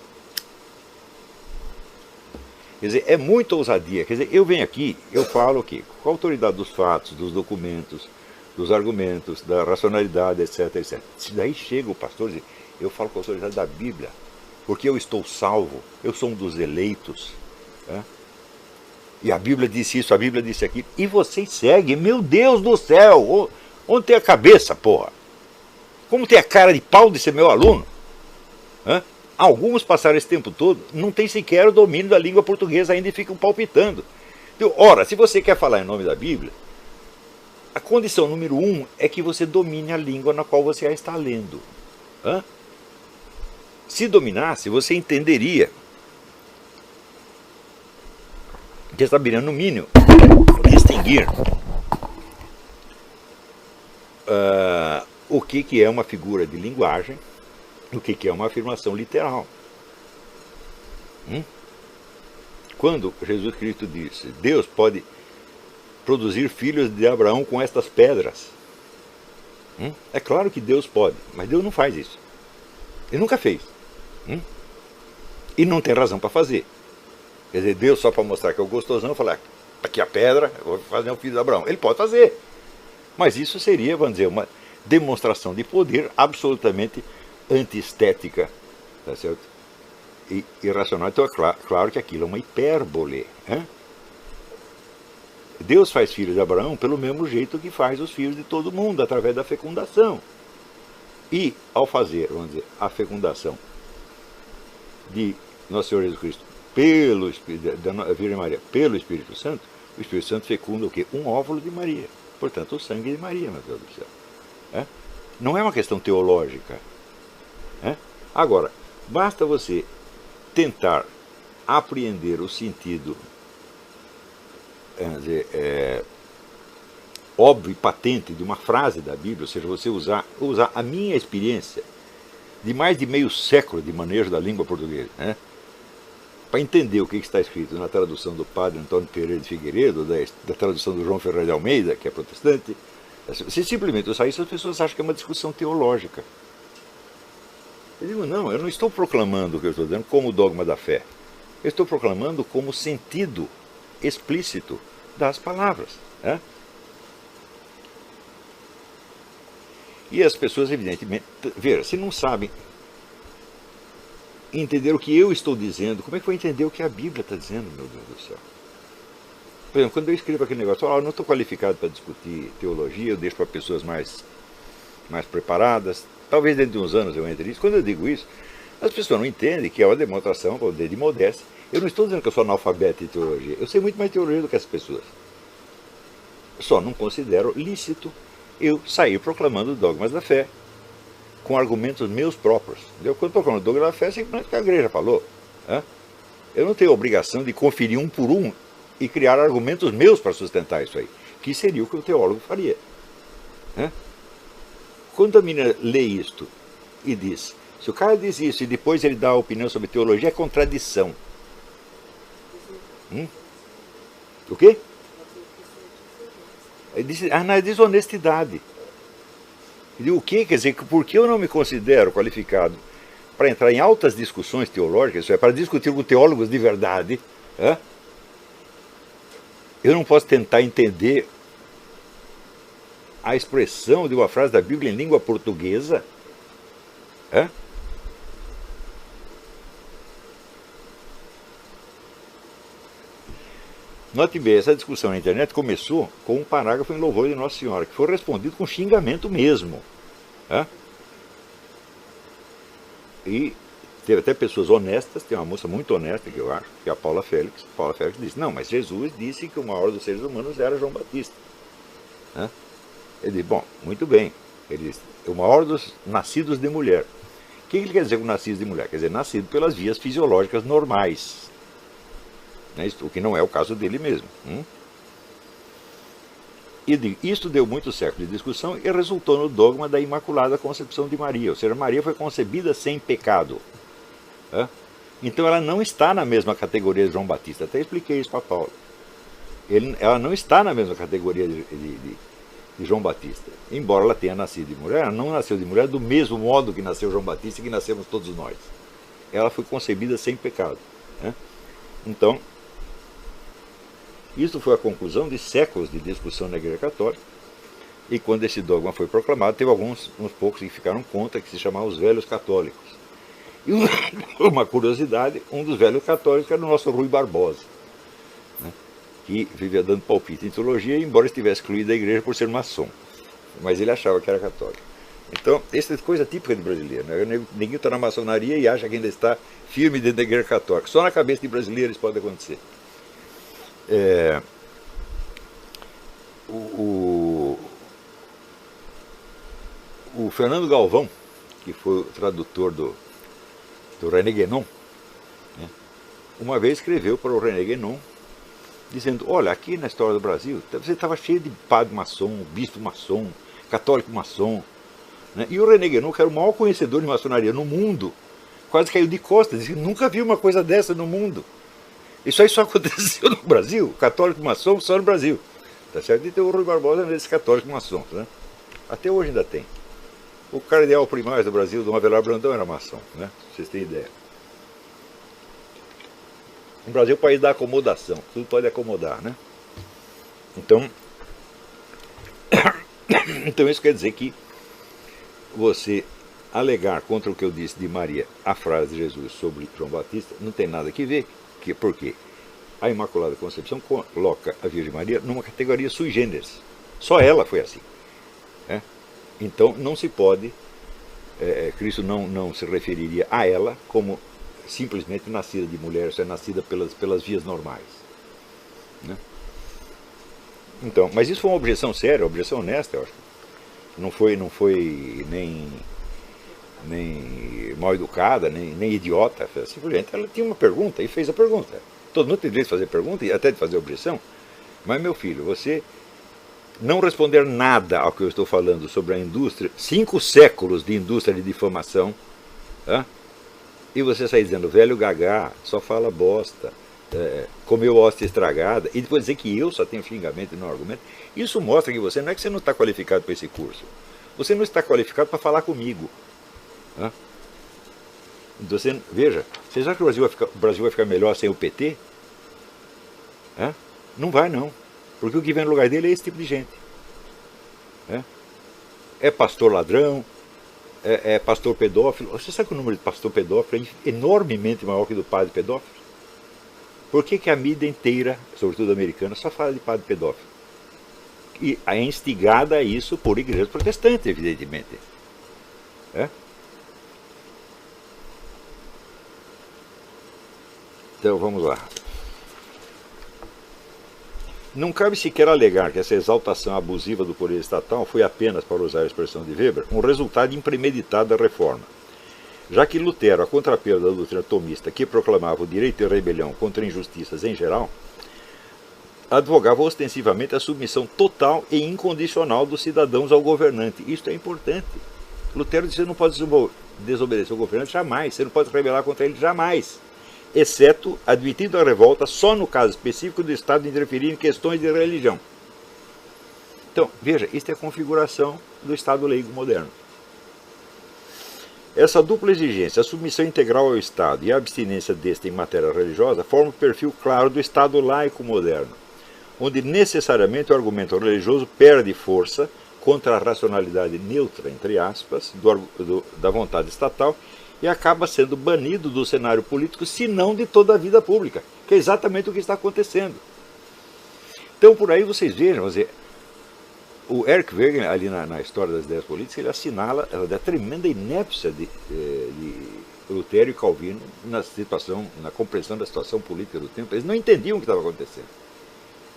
quer dizer, é muita ousadia. Quer dizer, eu venho aqui, eu falo aqui, com a autoridade dos fatos, dos documentos, dos argumentos, da racionalidade, etc, etc. Se daí chega o pastor e diz, eu falo com a autoridade da Bíblia, porque eu estou salvo, eu sou um dos eleitos. É? E a Bíblia disse isso, a Bíblia disse aquilo. E vocês seguem, meu Deus do céu, onde tem a cabeça, porra? Como tem a cara de pau de ser meu aluno? É? Alguns passaram esse tempo todo, não tem sequer o domínio da língua portuguesa ainda e ficam palpitando. Então, ora, se você quer falar em nome da Bíblia, a condição número 1 é que você domine a língua na qual você a está lendo. Hã? Se dominasse, você entenderia que saberiam, no mínimo, distinguir o que é uma figura de linguagem, o que é uma afirmação literal. Quando Jesus Cristo disse, Deus pode produzir filhos de Abraão com estas pedras. É claro que Deus pode, mas Deus não faz isso. Ele nunca fez. E não tem razão para fazer. Quer dizer, Deus só para mostrar que é o gostosão, falar, aqui a pedra, eu vou fazer um filho de Abraão. Ele pode fazer. Mas isso seria, vamos dizer, uma demonstração de poder absolutamente antiestética, tá certo? E irracional. Então é claro que aquilo é uma hipérbole. Deus faz filhos de Abraão pelo mesmo jeito que faz os filhos de todo mundo, através da fecundação. E ao fazer, vamos dizer, a fecundação de Nosso Senhor Jesus Cristo pelo Espírito, da Virgem Maria pelo Espírito Santo, o Espírito Santo fecunda o quê? Um óvulo de Maria. Portanto, o sangue de Maria, meu Deus do céu. Não é uma questão teológica. Agora, basta você tentar apreender o sentido óbvio e patente de uma frase da Bíblia, ou seja, você usar a minha experiência de mais de meio século de manejo da língua portuguesa, para entender o que está escrito na tradução do padre Antônio Pereira de Figueiredo, da tradução do João Ferreira de Almeida, que é protestante. Se simplesmente usar isso, as pessoas acham que é uma discussão teológica. Eu digo, não, eu não estou proclamando o que eu estou dizendo como dogma da fé. Eu estou proclamando como sentido explícito das palavras. E as pessoas, evidentemente, veja, se não sabem entender o que eu estou dizendo, como é que vai entender o que a Bíblia está dizendo, meu Deus do céu? Por exemplo, quando eu escrevo aquele negócio, eu não estou qualificado para discutir teologia, eu deixo para pessoas mais preparadas, talvez dentro de uns anos eu entre nisso. Quando eu digo isso, as pessoas não entendem que é uma demonstração de modéstia. Eu não estou dizendo que eu sou analfabeto em teologia, eu sei muito mais teologia do que as pessoas. Só não considero lícito eu sair proclamando dogmas da fé com argumentos meus próprios. Quando eu proclamo dogma da fé, é simplesmente o que a igreja falou. Eu não tenho a obrigação de conferir um por um e criar argumentos meus para sustentar isso aí, que seria o que o teólogo faria. Quando a menina lê isto e diz, se o cara diz isso e depois ele dá a opinião sobre teologia, é contradição. O quê? Ele diz, na desonestidade. E o quê? Quer dizer, por que eu não me considero qualificado para entrar em altas discussões teológicas, isso é, para discutir com teólogos de verdade, eu não posso tentar entender a expressão de uma frase da Bíblia em língua portuguesa? Note bem, essa discussão na internet começou com um parágrafo em louvor de Nossa Senhora, que foi respondido com xingamento mesmo. E teve até pessoas honestas, tem uma moça muito honesta que eu acho, que é a Paula Félix. Paula Félix disse, não, mas Jesus disse que o maior dos seres humanos era João Batista. Ele disse, bom, muito bem. Ele disse, o maior dos nascidos de mulher. O que ele quer dizer com nascidos de mulher? Quer dizer, nascido pelas vias fisiológicas normais. O que não é o caso dele mesmo. E isso deu muitos séculos de discussão e resultou no dogma da Imaculada Concepção de Maria, ou seja, Maria foi concebida sem pecado. Então ela não está na mesma categoria de João Batista, até expliquei isso para Paulo. Ela não está na mesma categoria de João Batista, embora ela tenha nascido de mulher, ela não nasceu de mulher do mesmo modo que nasceu João Batista e que nascemos todos nós. Ela foi concebida sem pecado. Então, isso foi a conclusão de séculos de discussão na Igreja Católica, e quando esse dogma foi proclamado, teve uns poucos que ficaram contra, que se chamavam os velhos católicos. E uma curiosidade, um dos velhos católicos era o nosso Rui Barbosa, que vivia dando palpite em teologia, embora estivesse excluído da igreja por ser maçom. Mas ele achava que era católico. Então, essa é coisa típica de brasileiro. Ninguém está na maçonaria e acha que ainda está firme dentro da igreja católica. Só na cabeça de brasileiro isso pode acontecer. O Fernando Galvão, que foi o tradutor do René Guénon, uma vez escreveu para o René Guénon, dizendo, olha, aqui na história do Brasil, você estava cheio de padre maçom, bispo maçom, católico maçom, e o René Guénon, que era o maior conhecedor de maçonaria no mundo, quase caiu de costas, disse, nunca vi uma coisa dessa no mundo. Isso aí só aconteceu no Brasil, católico maçom só no Brasil. Tá certo? E tem o Rui Barbosa nesse católico maçom. Até hoje ainda tem. O cardeal primário do Brasil, Dom Avelar Brandão, era maçom, pra vocês terem ideia. O Brasil é o país da acomodação, tudo pode acomodar, Então isso quer dizer que você alegar contra o que eu disse de Maria a frase de Jesus sobre João Batista não tem nada que ver, porque a Imaculada Concepção coloca a Virgem Maria numa categoria sui generis. Só ela foi assim. Então não se pode, Cristo não se referiria a ela como simplesmente nascida de mulher, ou é nascida pelas vias normais. Então, mas isso foi uma objeção séria, uma objeção honesta, eu acho. Não foi nem mal educada, nem idiota. Simplesmente ela tinha uma pergunta e fez a pergunta. Todo mundo tem direito de fazer pergunta e até de fazer objeção. Mas, meu filho, você não responder nada ao que eu estou falando sobre a indústria, 5 séculos de indústria de difamação, e você sair dizendo, velho gagá, só fala bosta, comeu hóstia estragada, e depois dizer que eu só tenho xingamento e não argumento, isso mostra que você não é que você não está qualificado para esse curso, você não está qualificado para falar comigo. Então, veja, vocês acham que o Brasil vai ficar melhor sem o PT? Não vai não, porque o que vem no lugar dele é esse tipo de gente. É pastor ladrão, é pastor pedófilo. Você sabe que o número de pastor pedófilo é enormemente maior que do padre pedófilo? Por que a mídia inteira, sobretudo americana, só fala de padre pedófilo? E é instigada a isso por igrejas protestantes, evidentemente. Então vamos lá. Não cabe sequer alegar que essa exaltação abusiva do poder estatal foi apenas, para usar a expressão de Weber, um resultado impremeditado da reforma. Já que Lutero, a contrapelo da doutrina tomista, que proclamava o direito de rebelião contra injustiças em geral, advogava ostensivamente a submissão total e incondicional dos cidadãos ao governante. Isto é importante. Lutero disse que você não pode desobedecer ao governante jamais, você não pode se rebelar contra ele jamais, exceto admitindo a revolta só no caso específico do Estado interferir em questões de religião. Então, veja, isto é a configuração do Estado laico moderno. Essa dupla exigência, a submissão integral ao Estado e a abstinência deste em matéria religiosa, formam o perfil claro do Estado laico moderno, onde necessariamente o argumento religioso perde força contra a racionalidade neutra, entre aspas, da vontade estatal, e acaba sendo banido do cenário político, se não de toda a vida pública, que é exatamente o que está acontecendo. Então, por aí vocês vejam, o Eric Wegener, ali na História das Ideias Políticas, ele assinala a tremenda inépcia de Lutero e Calvino na compreensão da situação política do tempo. Eles não entendiam o que estava acontecendo.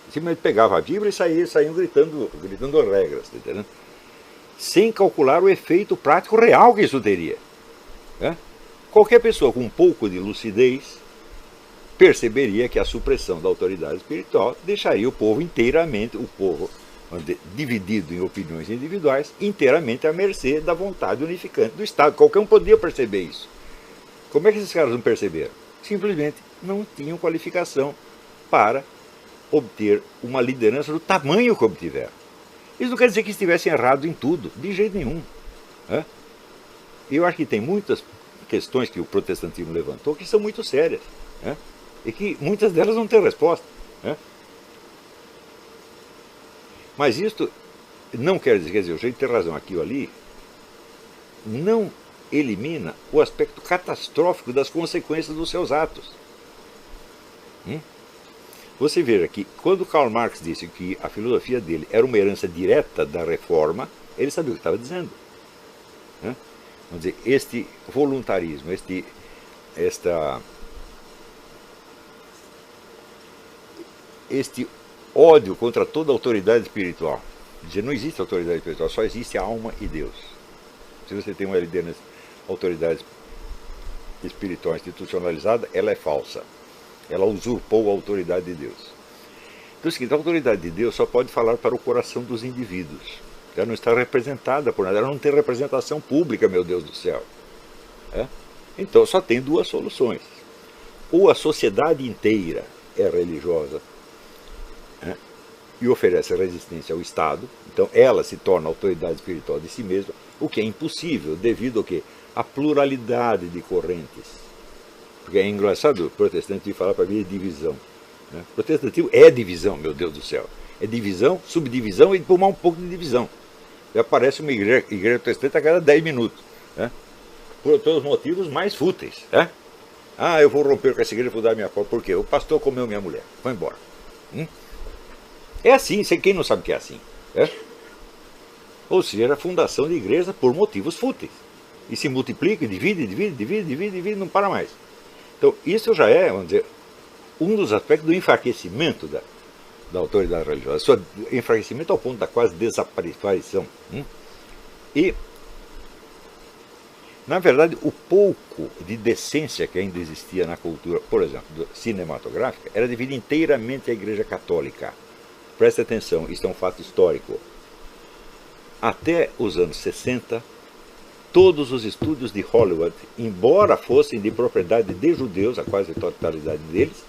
Simplesmente pegavam a Bíblia e saíam gritando regras, tá entendendo? Sem calcular o efeito prático real que isso teria. Qualquer pessoa com um pouco de lucidez perceberia que a supressão da autoridade espiritual deixaria o povo inteiramente, dividido em opiniões individuais, inteiramente à mercê da vontade unificante do Estado. Qualquer um podia perceber isso. Como é que esses caras não perceberam? Simplesmente não tinham qualificação para obter uma liderança do tamanho que obtiveram. Isso não quer dizer que estivessem errados em tudo, de jeito nenhum. Eu acho que tem muitas questões que o protestantismo levantou que são muito sérias, e que muitas delas não têm resposta. Mas isto não quer dizer, o jeito de ter razão aqui ou ali, não elimina o aspecto catastrófico das consequências dos seus atos. Você veja que quando Karl Marx disse que a filosofia dele era uma herança direta da reforma, ele sabia o que estava dizendo. Vamos dizer, este voluntarismo, este ódio contra toda autoridade espiritual. Dizer, não existe autoridade espiritual, só existe a alma e Deus. Se você tem uma liderança, autoridade espiritual institucionalizada, ela é falsa. Ela usurpou a autoridade de Deus. Então é o seguinte, a autoridade de Deus só pode falar para o coração dos indivíduos. Ela não está representada por nada, ela não tem representação pública, meu Deus do céu. Então só tem duas soluções. Ou a sociedade inteira é religiosa, e oferece resistência ao Estado, então ela se torna autoridade espiritual de si mesma, o que é impossível devido ao quê? À pluralidade de correntes. Porque é engraçado o protestante falar para mim de divisão. Protestantismo é divisão, meu Deus do céu. É divisão, subdivisão e depois um pouco de divisão. E aparece uma igreja protestante a cada 10 minutos. Por todos os motivos mais fúteis. Eu vou romper com essa igreja e vou dar minha porta. Por quê? O pastor comeu minha mulher. Vai embora. É assim, quem não sabe que é assim? Ou seja, a fundação de igreja por motivos fúteis. E se multiplica, divide, não para mais. Então, isso já é, vamos dizer, um dos aspectos do enfraquecimento da autoridade religiosa. Seu enfraquecimento ao ponto da quase desaparição. E, na verdade, o pouco de decência que ainda existia na cultura, por exemplo, cinematográfica, era devido inteiramente à Igreja Católica. Preste atenção, isso é um fato histórico. Até os anos 60, todos os estúdios de Hollywood, embora fossem de propriedade de judeus, a quase totalidade deles,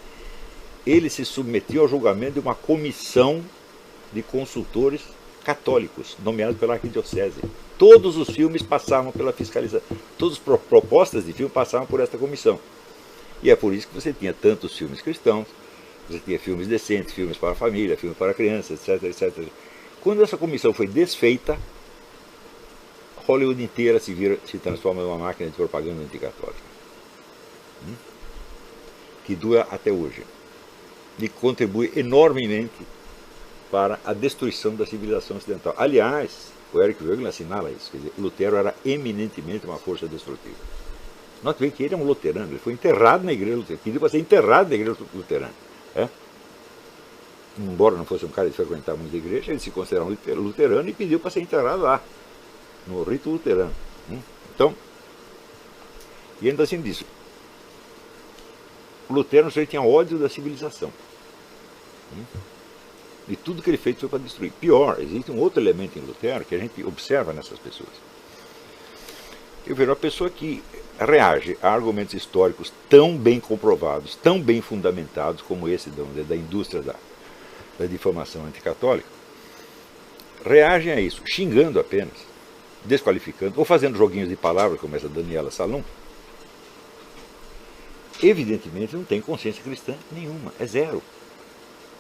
eles se submetiam ao julgamento de uma comissão de consultores católicos, nomeados pela arquidiocese. Todos os filmes passavam pela fiscalização, todas as propostas de filme passavam por esta comissão. E é por isso que você tinha tantos filmes cristãos, você tinha filmes decentes, filmes para a família, filmes para crianças, etc. Quando essa comissão foi desfeita, Hollywood inteira se transforma numa máquina de propaganda anticatólica. Que dura até hoje. E contribui enormemente para a destruição da civilização ocidental. Aliás, o Eric Voegelin assinala isso. Quer dizer, Lutero era eminentemente uma força destrutiva. Note bem que ele é um luterano, ele foi enterrado na igreja luterana, pediu para ser enterrado na igreja luterana. Embora não fosse um cara de frequentar muita igreja, ele se considerava um luterano e pediu para ser enterrado lá, no rito luterano. Então, e ainda assim disso, o Lutero tinha ódio da civilização. E tudo que ele fez foi para destruir. Pior, existe um outro elemento em Lutero que a gente observa nessas pessoas. Eu vejo uma pessoa que reage a argumentos históricos tão bem comprovados, tão bem fundamentados como esse da indústria da difamação anticatólica, reagem a isso, xingando apenas, desqualificando, ou fazendo joguinhos de palavras, como essa Daniela Salum. Evidentemente não tem consciência cristã nenhuma, é zero.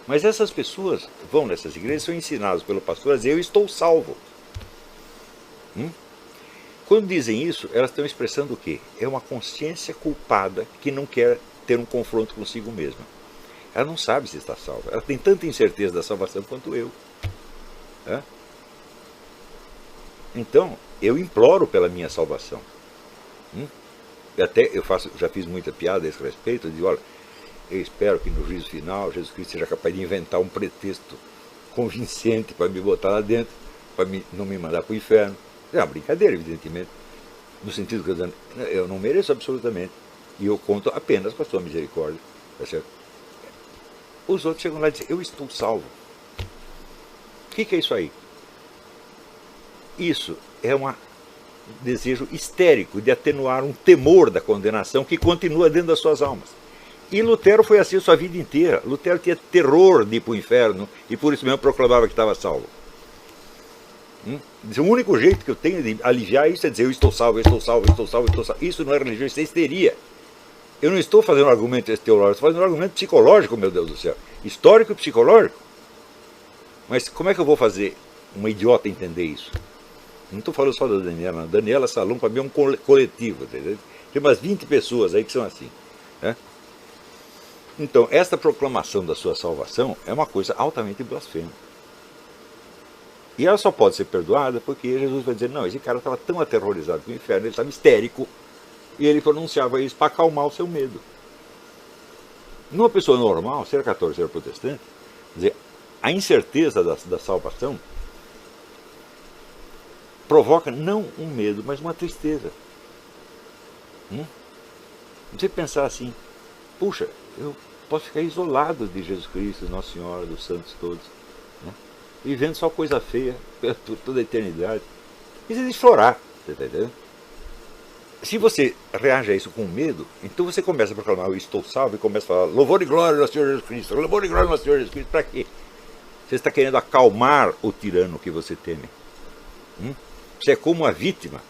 Mas essas pessoas vão nessas igrejas, são ensinadas pelo pastor a dizer, eu estou salvo. Quando dizem isso, elas estão expressando o quê? É uma consciência culpada que não quer ter um confronto consigo mesma. Ela não sabe se está salva. Ela tem tanta incerteza da salvação quanto eu. Então, eu imploro pela minha salvação. E até já fiz muita piada a esse respeito, eu digo, olha, eu espero que no juízo final Jesus Cristo seja capaz de inventar um pretexto convincente para me botar lá dentro, para não me mandar para o inferno. É uma brincadeira, evidentemente, no sentido que eu não mereço absolutamente, e eu conto apenas com a sua misericórdia. Tá certo? Os outros chegam lá e dizem, eu estou salvo. O que é isso aí? Isso é um desejo histérico de atenuar um temor da condenação que continua dentro das suas almas. E Lutero foi assim a sua vida inteira. Lutero tinha terror de ir para o inferno e por isso mesmo proclamava que estava salvo. O único jeito que eu tenho de aliviar isso é dizer: eu estou salvo, eu estou salvo, eu estou salvo, eu estou salvo. Isso não é religião, isso é histeria. Eu não estou fazendo um argumento teológico, estou fazendo um argumento psicológico, meu Deus do céu. Histórico e psicológico. Mas como é que eu vou fazer uma idiota entender isso? Não estou falando só da Daniela. Daniela Salom, para mim, é um coletivo. Entendeu? Tem umas 20 pessoas aí que são assim. Né? Então, esta proclamação da sua salvação é uma coisa altamente blasfema. E ela só pode ser perdoada porque Jesus vai dizer: não, esse cara estava tão aterrorizado com o inferno, ele estava histérico, e ele pronunciava isso para acalmar o seu medo. Numa pessoa normal, ser católico, ser protestante, quer dizer, a incerteza da salvação provoca não um medo, mas uma tristeza. Você pensar assim: puxa, eu posso ficar isolado de Jesus Cristo, Nossa Senhora, dos santos todos, né? Vivendo só coisa feia por toda a eternidade. Isso é de chorar, você está entendendo? Se você reage a isso com medo, então você começa a proclamar: eu estou salvo, e começa a falar: louvor e glória ao Senhor Jesus Cristo, louvor e glória ao Senhor Jesus Cristo. Para quê? Você está querendo acalmar o tirano que você teme. Você é como uma vítima,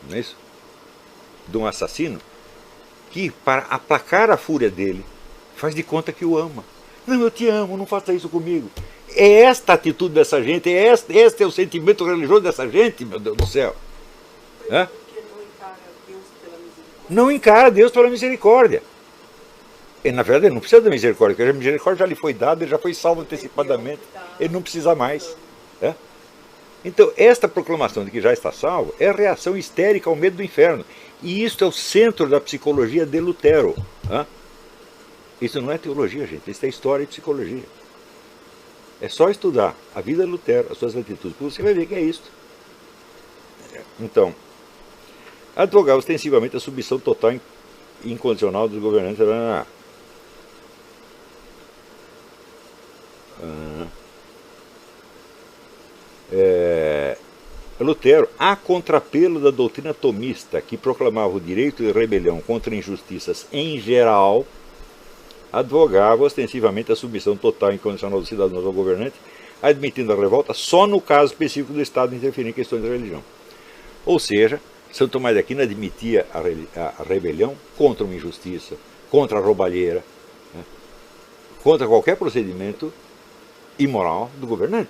não é isso? De um assassino que, para aplacar a fúria dele, faz de conta que o ama. Não, eu te amo, não faça isso comigo. É esta a atitude dessa gente, este é o sentimento religioso dessa gente, meu Deus do céu. É? Não encara Deus pela misericórdia. E, na verdade, ele não precisa da misericórdia, porque a misericórdia já lhe foi dada, ele já foi salvo antecipadamente, ele não precisa mais. É? Então, esta proclamação de que já está salvo é a reação histérica ao medo do inferno. E isso é o centro da psicologia de Lutero. É? Isso não é teologia, gente, isso é história e psicologia. É só estudar a vida de Lutero, as suas atitudes, você vai ver que é isso. Então, advogava ostensivamente a submissão total e incondicional dos governantes. Lutero, a contrapelo da doutrina tomista, que proclamava o direito de rebelião contra injustiças em geral, advogava ostensivamente a submissão total e incondicional dos cidadãos ao governante, admitindo a revolta só no caso específico do Estado interferir em questões de religião. Ou seja, São Tomás de Aquino admitia a rebelião contra uma injustiça, contra a roubalheira, né, contra qualquer procedimento imoral do governante.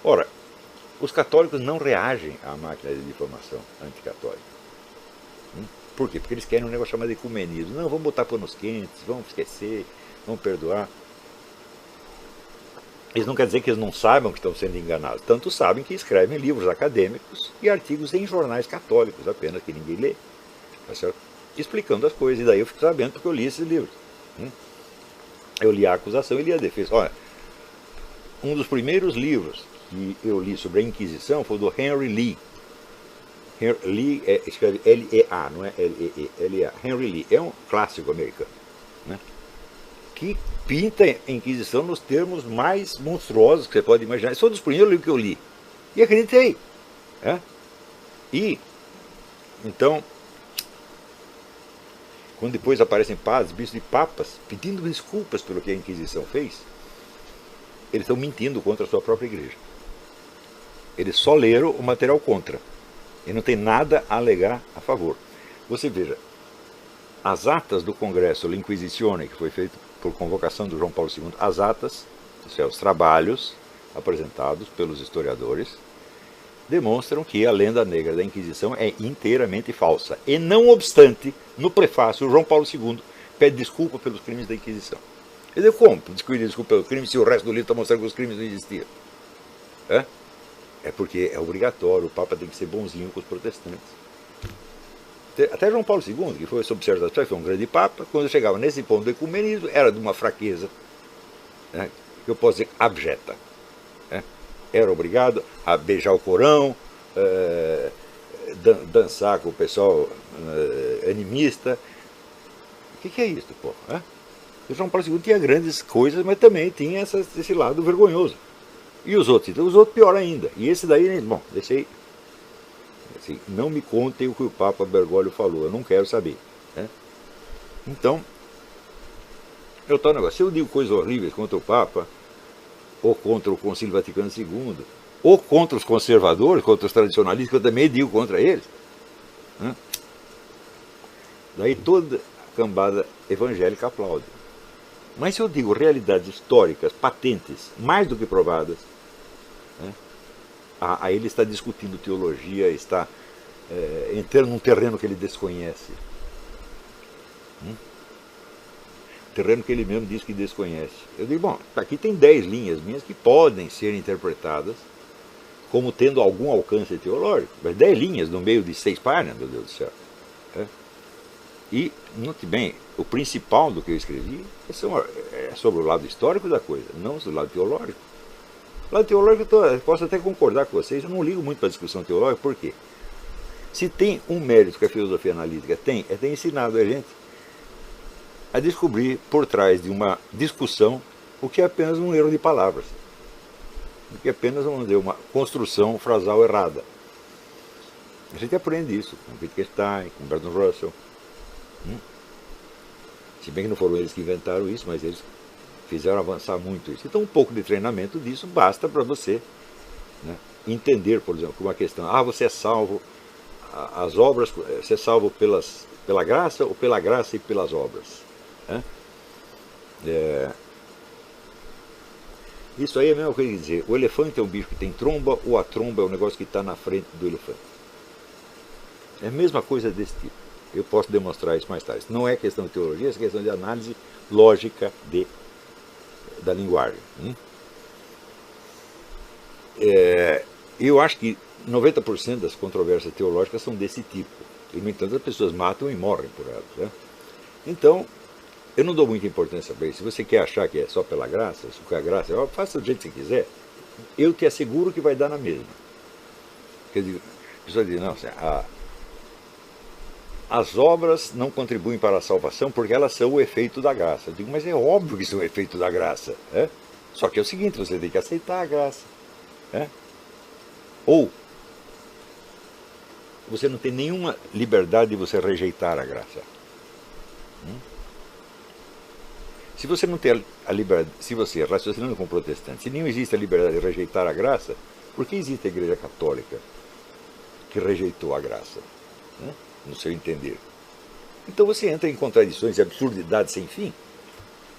Ora, os católicos não reagem à máquina de difamação anticatólica. Por quê? Porque eles querem um negócio chamado de ecumenismo. Não, vamos botar panos quentes, vamos esquecer, vamos perdoar. Isso não quer dizer que eles não saibam que estão sendo enganados. Tanto sabem que escrevem livros acadêmicos e artigos em jornais católicos apenas, que ninguém lê. Tá certo? Explicando as coisas. E daí eu fico sabendo porque eu li esses livros. Eu li a acusação e li a defesa. Olha, um dos primeiros livros que eu li sobre a Inquisição foi do Henry Lee. Lee escreve L-E-A, não é L-E-E, L-E-A. Henry Lee é um clássico americano, né, que pinta a Inquisição nos termos mais monstruosos que você pode imaginar. Esse foi um dos primeiros livros que eu li. E acreditei. Né? E, então, quando depois aparecem padres, bispos e papas, pedindo desculpas pelo que a Inquisição fez, eles estão mentindo contra a sua própria igreja. Eles só leram o material contra. E não tem nada a alegar a favor. Você veja, as atas do Congresso L'Inquisitione, que foi feito por convocação do João Paulo II, as atas, isso é, os trabalhos apresentados pelos historiadores, demonstram que a lenda negra da Inquisição é inteiramente falsa. E não obstante, no prefácio, o João Paulo II pede desculpa pelos crimes da Inquisição. Ele diz: como pedir desculpa pelos crimes se o resto do livro está mostrando que os crimes não existiam? É porque é obrigatório, o Papa tem que ser bonzinho com os protestantes. Até João Paulo II, que foi sob certas aspectos, foi um grande Papa, quando chegava nesse ponto do ecumenismo, era de uma fraqueza, né, que eu posso dizer abjeta. Né? Era obrigado a beijar o Corão, dançar com o pessoal animista. O que é isso, pô? O João Paulo II tinha grandes coisas, mas também tinha esse lado vergonhoso. E os outros? Então, os outros pior ainda. E esse daí, bom, deixei. Assim, não me contem o que o Papa Bergoglio falou, eu não quero saber. Né? Então, eu estou negócio. Se eu digo coisas horríveis contra o Papa, ou contra o Concílio Vaticano II, ou contra os conservadores, contra os tradicionalistas, que eu também digo contra eles, né? Daí toda a cambada evangélica aplaude. Mas se eu digo realidades históricas, patentes, mais do que provadas, né? Aí ele está discutindo teologia, está entrando num terreno que ele desconhece. Terreno que ele mesmo diz que desconhece. Eu digo, bom, aqui tem 10 linhas minhas que podem ser interpretadas como tendo algum alcance teológico, mas 10 linhas no meio de 6 páginas, meu Deus do céu. E, note bem, o principal do que eu escrevi é sobre o lado histórico da coisa, não sobre o lado teológico. O lado teológico eu posso até concordar com vocês, eu não ligo muito para a discussão teológica, por quê? Se tem um mérito que a filosofia analítica tem, é ter ensinado a gente a descobrir por trás de uma discussão o que é apenas um erro de palavras, o que é apenas, vamos dizer, uma construção frasal errada. A gente aprende isso com Wittgenstein, com Bertrand Russell. Se bem que não foram eles que inventaram isso, mas eles fizeram avançar muito isso. Então um pouco de treinamento disso basta para você, né, entender, por exemplo, uma questão, você é salvo, as obras, você é salvo pela graça ou pela graça e pelas obras? Né? Isso aí é a mesma coisa que dizer, o elefante é um bicho que tem tromba ou a tromba é um negócio que está na frente do elefante. É a mesma coisa desse tipo. Eu posso demonstrar isso mais tarde. Não é questão de teologia, é questão de análise lógica da linguagem. Eu acho que 90% das controvérsias teológicas são desse tipo. E, no entanto, as pessoas matam e morrem por elas. Né? Então, eu não dou muita importância para isso. Se você quer achar que é só pela graça, se for a graça, faça do jeito que você quiser. Eu te asseguro que vai dar na mesma. Quer dizer, a pessoa diz, não, as obras não contribuem para a salvação porque elas são o efeito da graça. Eu digo, mas é óbvio que são o efeito da graça. Só que é o seguinte, você tem que aceitar a graça. Ou você não tem nenhuma liberdade de você rejeitar a graça. Se você não tem a liberdade, se você, raciocinando com protestante, se não existe a liberdade de rejeitar a graça, por que existe a Igreja Católica que rejeitou a graça? No seu entender. Então você entra em contradições e absurdidades sem fim.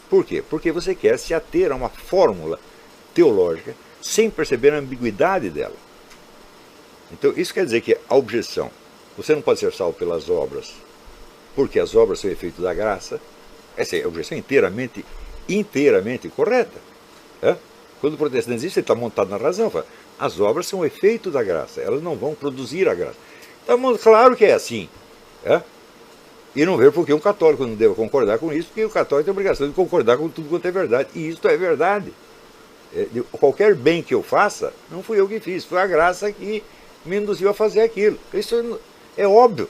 Por quê? Porque você quer se ater a uma fórmula teológica sem perceber a ambiguidade dela. Então isso quer dizer que a objeção, você não pode ser salvo pelas obras, porque as obras são efeito da graça, essa é a objeção inteiramente correta. Quando o protestante diz isso, ele está montado na razão. Fala, as obras são efeito da graça, elas não vão produzir a graça. Então, claro que é assim. E não vejo por que um católico não deve concordar com isso, porque o católico tem a obrigação de concordar com tudo quanto é verdade. E isso é verdade. Qualquer bem que eu faça, não fui eu que fiz, foi a graça que me induziu a fazer aquilo. Isso é óbvio.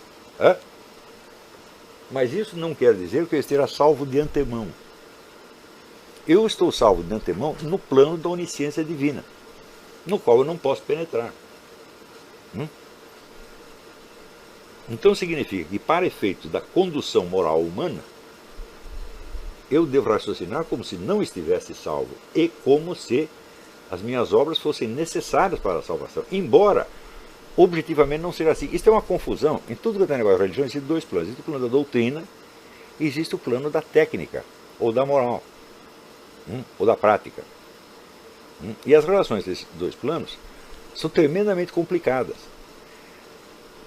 Mas isso não quer dizer que eu esteja salvo de antemão. Eu estou salvo de antemão no plano da onisciência divina, no qual eu não posso penetrar. Então significa que, para efeitos da condução moral humana, eu devo raciocinar como se não estivesse salvo e como se as minhas obras fossem necessárias para a salvação, embora objetivamente não seja assim. Isso é uma confusão. Em tudo que tem negócio de religião existem 2 planos. Existe o plano da doutrina e existe o plano da técnica, ou da moral, ou da prática. E as relações desses 2 planos são tremendamente complicadas.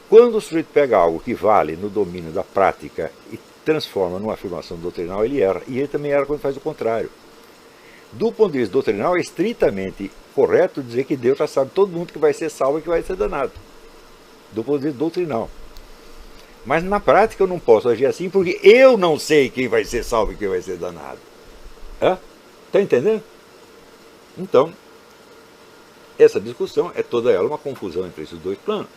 Quando o sujeito pega algo que vale no domínio da prática e transforma numa afirmação doutrinal, ele erra. E ele também erra quando faz o contrário. Do ponto de vista doutrinal, é estritamente correto dizer que Deus já sabe todo mundo que vai ser salvo e que vai ser danado. Do ponto de vista doutrinal. Mas na prática eu não posso agir assim porque eu não sei quem vai ser salvo e quem vai ser danado. Está entendendo? Então, essa discussão é toda ela uma confusão entre esses 2 planos.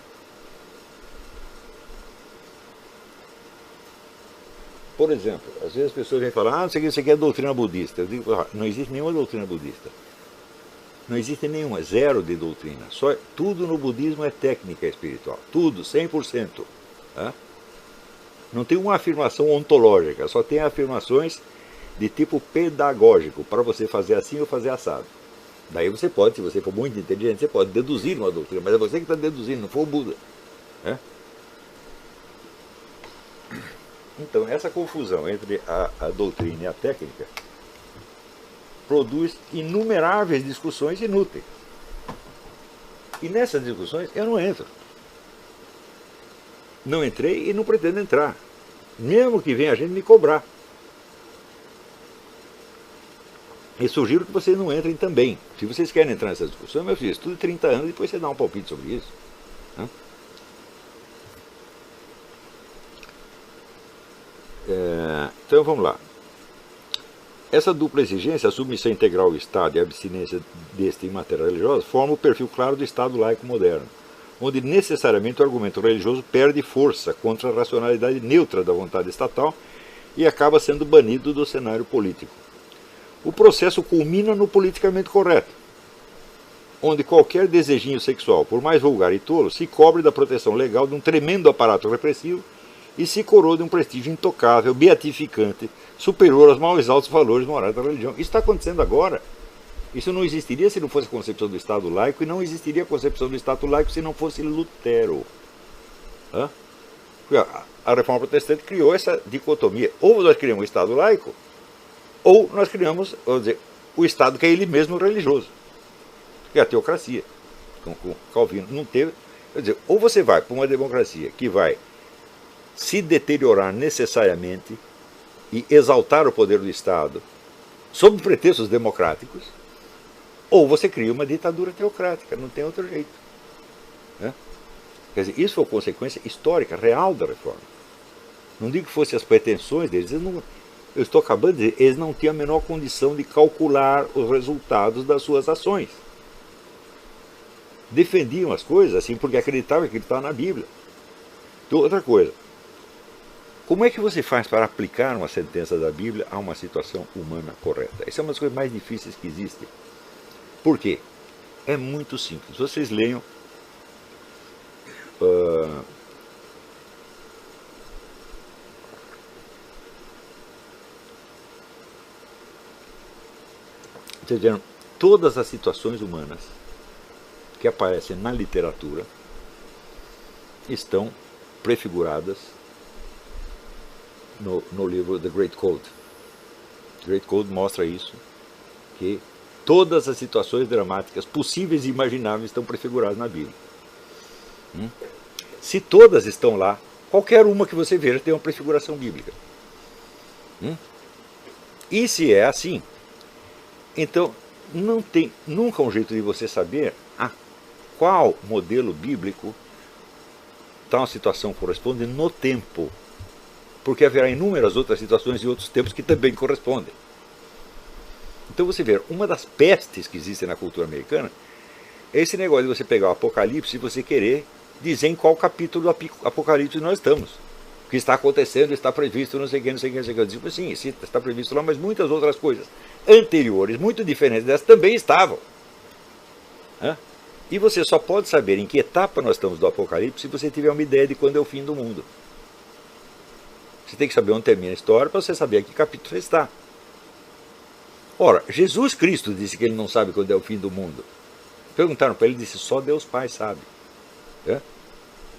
Por exemplo, às vezes as pessoas vêm falar, isso aqui é doutrina budista. Eu digo, não existe nenhuma doutrina budista. Não existe nenhuma, zero de doutrina. Tudo no budismo é técnica espiritual. Tudo, 100%. Tá? Não tem uma afirmação ontológica, só tem afirmações de tipo pedagógico, para você fazer assim ou fazer assado. Daí você pode, se você for muito inteligente, você pode deduzir uma doutrina, mas é você que está deduzindo, não foi o Buda. Né? Então, essa confusão entre a doutrina e a técnica produz inumeráveis discussões inúteis. E nessas discussões eu não entro. Não entrei e não pretendo entrar. Mesmo que venha a gente me cobrar. E sugiro que vocês não entrem também. Se vocês querem entrar nessa discussão, meu filho, estude 30 anos e depois você dá um palpite sobre isso. Né? Então vamos lá. Essa dupla exigência, a submissão integral ao Estado e a abstinência deste em matéria religiosa, forma o perfil claro do Estado laico moderno, onde necessariamente o argumento religioso perde força contra a racionalidade neutra da vontade estatal e acaba sendo banido do cenário político. O processo culmina no politicamente correto, onde qualquer desejinho sexual, por mais vulgar e tolo, se cobre da proteção legal de um tremendo aparato repressivo e se coroa de um prestígio intocável, beatificante, superior aos mais altos valores morais da religião. Isso está acontecendo agora. Isso não existiria se não fosse a concepção do Estado laico, e não existiria a concepção do Estado laico se não fosse Lutero. A Reforma Protestante criou essa dicotomia. Ou nós criamos o Estado laico, ou nós criamos, vamos dizer, o Estado que é ele mesmo religioso, que é a teocracia. Com Calvino não teve. Quer dizer, ou você vai para uma democracia que vai se deteriorar necessariamente e exaltar o poder do Estado sob pretextos democráticos, ou você cria uma ditadura teocrática, não tem outro jeito. Né? Quer dizer, isso foi consequência histórica, real da reforma. Não digo que fossem as pretensões deles, eu estou acabando de dizer, eles não tinham a menor condição de calcular os resultados das suas ações. Defendiam as coisas assim porque acreditavam que estava na Bíblia. Então, outra coisa, como é que você faz para aplicar uma sentença da Bíblia a uma situação humana correta? Essa é uma das coisas mais difíceis que existem. Por quê? É muito simples. Vocês leiam todas as situações humanas que aparecem na literatura estão prefiguradas no livro The Great Code. The Great Code mostra isso, que todas as situações dramáticas possíveis e imagináveis estão prefiguradas na Bíblia. Se todas estão lá, qualquer uma que você veja tem uma prefiguração bíblica. E se é assim, então não tem nunca um jeito de você saber a qual modelo bíblico tal situação corresponde no tempo. Porque haverá inúmeras outras situações e outros tempos que também correspondem. Então você vê, uma das pestes que existem na cultura americana é esse negócio de você pegar o Apocalipse e você querer dizer em qual capítulo do Apocalipse nós estamos. O que está acontecendo, está previsto, não sei o que, não sei o que, não sei o que. Eu digo assim, sim, está previsto lá, mas muitas outras coisas anteriores, muito diferentes dessas, também estavam. E você só pode saber em que etapa nós estamos do Apocalipse se você tiver uma ideia de quando é o fim do mundo. Você tem que saber onde termina a história para você saber em que capítulo você está. Ora, Jesus Cristo disse que ele não sabe quando é o fim do mundo. Perguntaram para ele, ele disse, só Deus Pai sabe.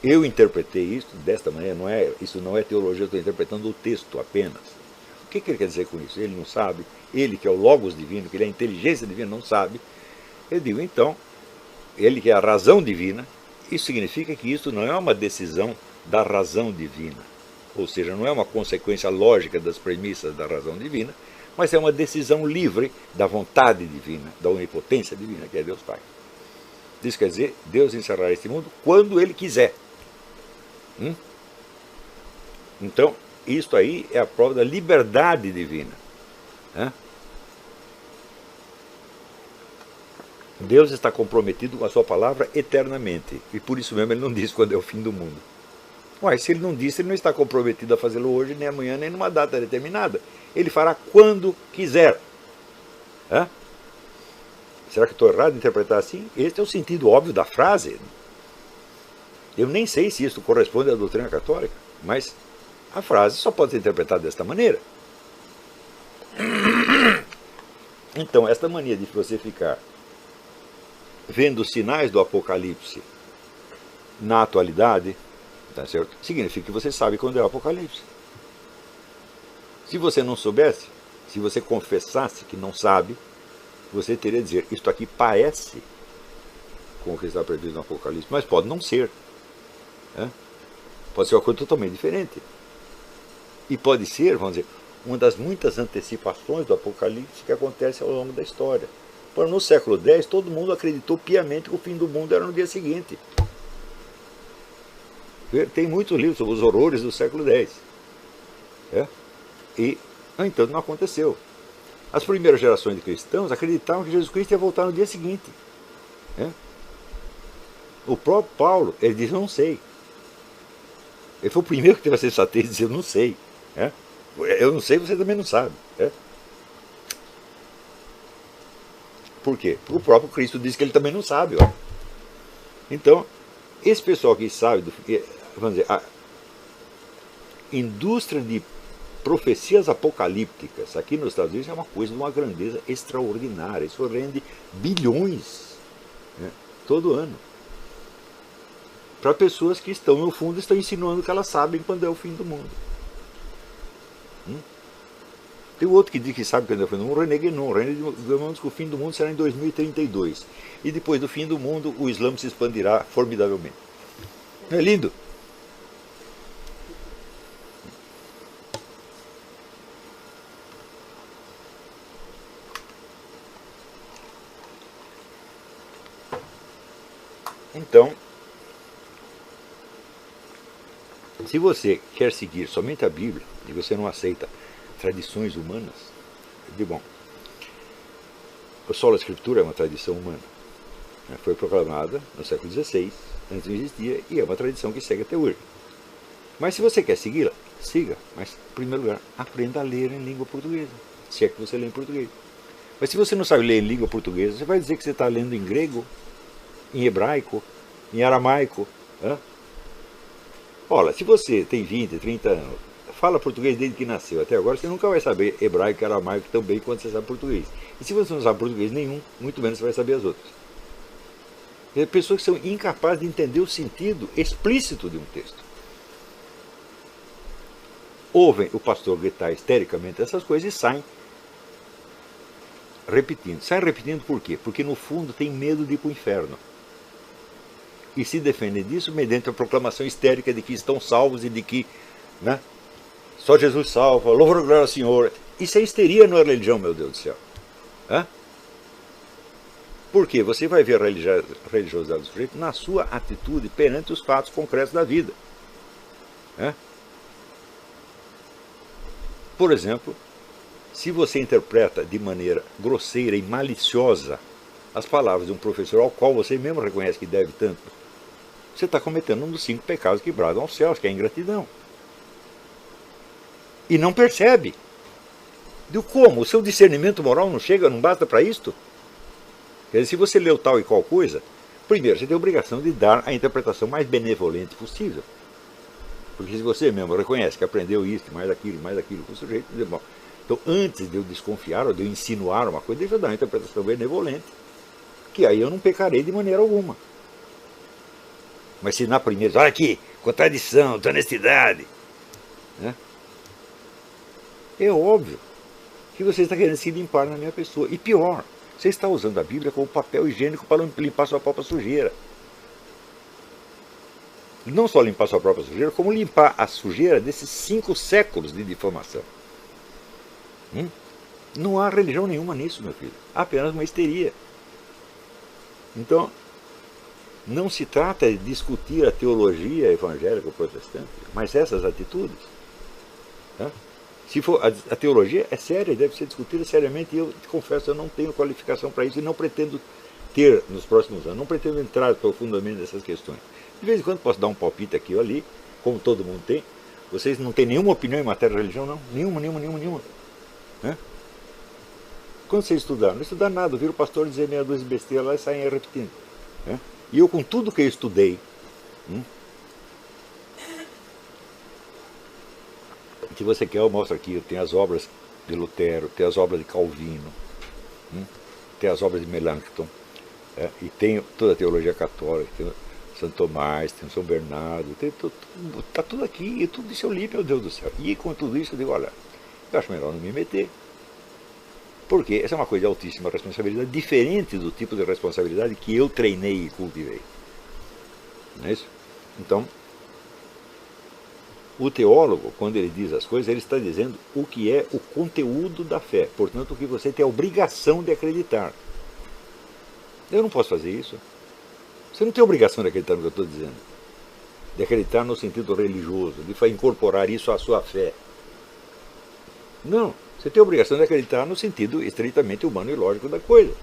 Eu interpretei isso desta maneira, isso não é teologia, eu estou interpretando o texto apenas. O que ele quer dizer com isso? Ele não sabe, ele que é o Logos divino, que ele é a inteligência divina, não sabe. Eu digo, então, ele que é a razão divina, isso significa que isso não é uma decisão da razão divina. Ou seja, não é uma consequência lógica das premissas da razão divina, mas é uma decisão livre da vontade divina, da onipotência divina, que é Deus Pai. Isso quer dizer, Deus encerrará este mundo quando Ele quiser. Então, isto aí é a prova da liberdade divina. Deus está comprometido com a sua palavra eternamente, e por isso mesmo Ele não diz quando é o fim do mundo. Mas se ele não disse, ele não está comprometido a fazê-lo hoje, nem amanhã, nem numa data determinada. Ele fará quando quiser. Hã? Será que estou errado em interpretar assim? Este é o sentido óbvio da frase. Eu nem sei se isso corresponde à doutrina católica, mas a frase só pode ser interpretada desta maneira. Então, esta mania de você ficar vendo sinais do Apocalipse na atualidade, tá certo? Significa que você sabe quando é o Apocalipse. Se você não soubesse, se você confessasse que não sabe, você teria a dizer, isto aqui parece com o que está previsto no Apocalipse, mas pode não ser. Né? Pode ser uma coisa totalmente diferente. E pode ser, vamos dizer, uma das muitas antecipações do Apocalipse que acontece ao longo da história. Por no século X, todo mundo acreditou piamente que o fim do mundo era no dia seguinte. Tem muitos livros sobre os horrores do século X. E, no entanto, não aconteceu. As primeiras gerações de cristãos acreditavam que Jesus Cristo ia voltar no dia seguinte. O próprio Paulo, ele diz, não sei. Ele foi o primeiro que teve a sensatez de dizer, eu não sei. Eu não sei, você também não sabe. Por quê? Porque o próprio Cristo diz que ele também não sabe. Ó. Então, esse pessoal que sabe, vamos dizer, a indústria de profecias apocalípticas aqui nos Estados Unidos é uma coisa de uma grandeza extraordinária. Isso rende bilhões todo ano. Para pessoas que estão, no fundo, estão insinuando que elas sabem quando é o fim do mundo. Tem outro que diz que sabe quando é o fim do mundo, René Guénon. René Guénon diz que o fim do mundo será em 2032. E depois do fim do mundo, o Islã se expandirá formidavelmente. Não é lindo? Então, se você quer seguir somente a Bíblia e você não aceita tradições humanas, de bom, a sola Escritura é uma tradição humana. Foi proclamada no século XVI, antes não existia, e é uma tradição que segue até hoje. Mas se você quer segui-la, siga. Mas, em primeiro lugar, aprenda a ler em língua portuguesa, se é que você lê em português. Mas se você não sabe ler em língua portuguesa, você vai dizer que você está lendo em grego, em hebraico, em aramaico. Olha, se você tem 20, 30 anos, fala português desde que nasceu até agora, você nunca vai saber hebraico e aramaico tão bem quanto você sabe português. E se você não sabe português nenhum, muito menos você vai saber as outras. Tem pessoas que são incapazes de entender o sentido explícito de um texto. Ouvem o pastor gritar histericamente essas coisas e saem repetindo. Saem repetindo por quê? Porque no fundo tem medo de ir para o inferno. E se defendem disso mediante a proclamação histérica de que estão salvos e de que só Jesus salva, louvor e glória ao Senhor. Isso é histeria, não é religião, meu Deus do céu. Por quê? Você vai ver a religiosidade do sujeito na sua atitude perante os fatos concretos da vida. Por exemplo, se você interpreta de maneira grosseira e maliciosa as palavras de um professor ao qual você mesmo reconhece que deve tanto, você está cometendo um dos 5 pecados que bradam aos céus, que é a ingratidão. E não percebe. De como? O seu discernimento moral não chega, não basta para isto? Quer dizer, se você leu tal e qual coisa, primeiro, você tem a obrigação de dar a interpretação mais benevolente possível. Porque se você mesmo reconhece que aprendeu isso, mais aquilo com o sujeito, bom, então antes de eu desconfiar ou de eu insinuar uma coisa, deixa eu dar uma interpretação benevolente, que aí eu não pecarei de maneira alguma. Mas se na primeira, olha aqui, contradição, desonestidade, é óbvio que você está querendo se limpar na minha pessoa. E pior, você está usando a Bíblia como papel higiênico para limpar sua própria sujeira. Não só limpar sua própria sujeira, como limpar a sujeira desses 5 séculos de difamação. Não há religião nenhuma nisso, meu filho. Há apenas uma histeria. Então, não se trata de discutir a teologia evangélica ou protestante, mas essas atitudes. Se for, a teologia é séria e deve ser discutida seriamente, e eu te confesso, eu não tenho qualificação para isso e não pretendo ter nos próximos anos, não pretendo entrar profundamente nessas questões. De vez em quando posso dar um palpite aqui ou ali, como todo mundo tem. Vocês não têm nenhuma opinião em matéria de religião, não? Nenhuma. Né? Quando vocês estudaram? Não estudaram nada, viram o pastor dizer meia dúzia de besteira lá e saem repetindo. Né? E eu, com tudo que eu estudei, se você quer, eu mostro aqui, eu tenho as obras de Lutero, tenho as obras de Calvino, tenho as obras de Melanchthon, e tenho toda a teologia católica, tenho Santo Tomás, tenho São Bernardo, está tudo aqui, e tudo isso eu li, meu Deus do céu. E com tudo isso eu digo, olha, eu acho melhor não me meter, porque essa é uma coisa de altíssima responsabilidade, diferente do tipo de responsabilidade que eu treinei e cultivei. Não é isso? Então, o teólogo, quando ele diz as coisas, ele está dizendo o que é o conteúdo da fé, portanto, o que você tem a obrigação de acreditar. Eu não posso fazer isso. Você não tem a obrigação de acreditar no que eu estou dizendo. De acreditar no sentido religioso, de incorporar isso à sua fé. Não. Você tem a obrigação de acreditar no sentido estritamente humano e lógico da coisa.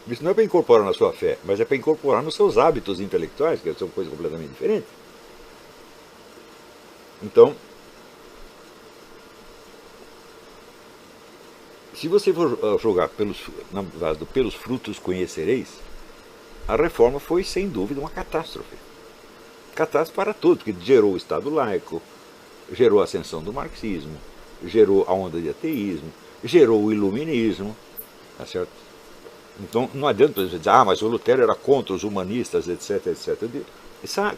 Isso não é para incorporar na sua fé, mas é para incorporar nos seus hábitos intelectuais, que são coisas completamente diferentes. Então, se você for julgar na base do pelos frutos conhecereis, a reforma foi sem dúvida uma catástrofe. Catástrofe para todos, porque gerou o Estado laico, gerou a ascensão do marxismo, gerou a onda de ateísmo, gerou o iluminismo, tá certo? Então não adianta você dizer, mas o Lutero era contra os humanistas, etc, etc.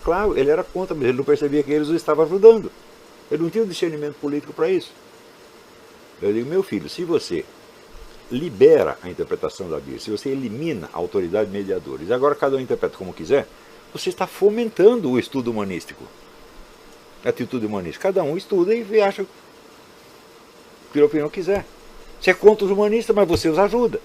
Claro, ele era contra, mas ele não percebia que eles o estavam ajudando. Ele não tinha um discernimento político para isso. Eu digo, meu filho, se você libera a interpretação da Bíblia, se você elimina a autoridade mediadora, e agora cada um interpreta como quiser, você está fomentando o estudo humanístico, a atitude humanista. Cada um estuda e acha que a opinião quiser. Você é contra os humanistas, mas você os ajuda.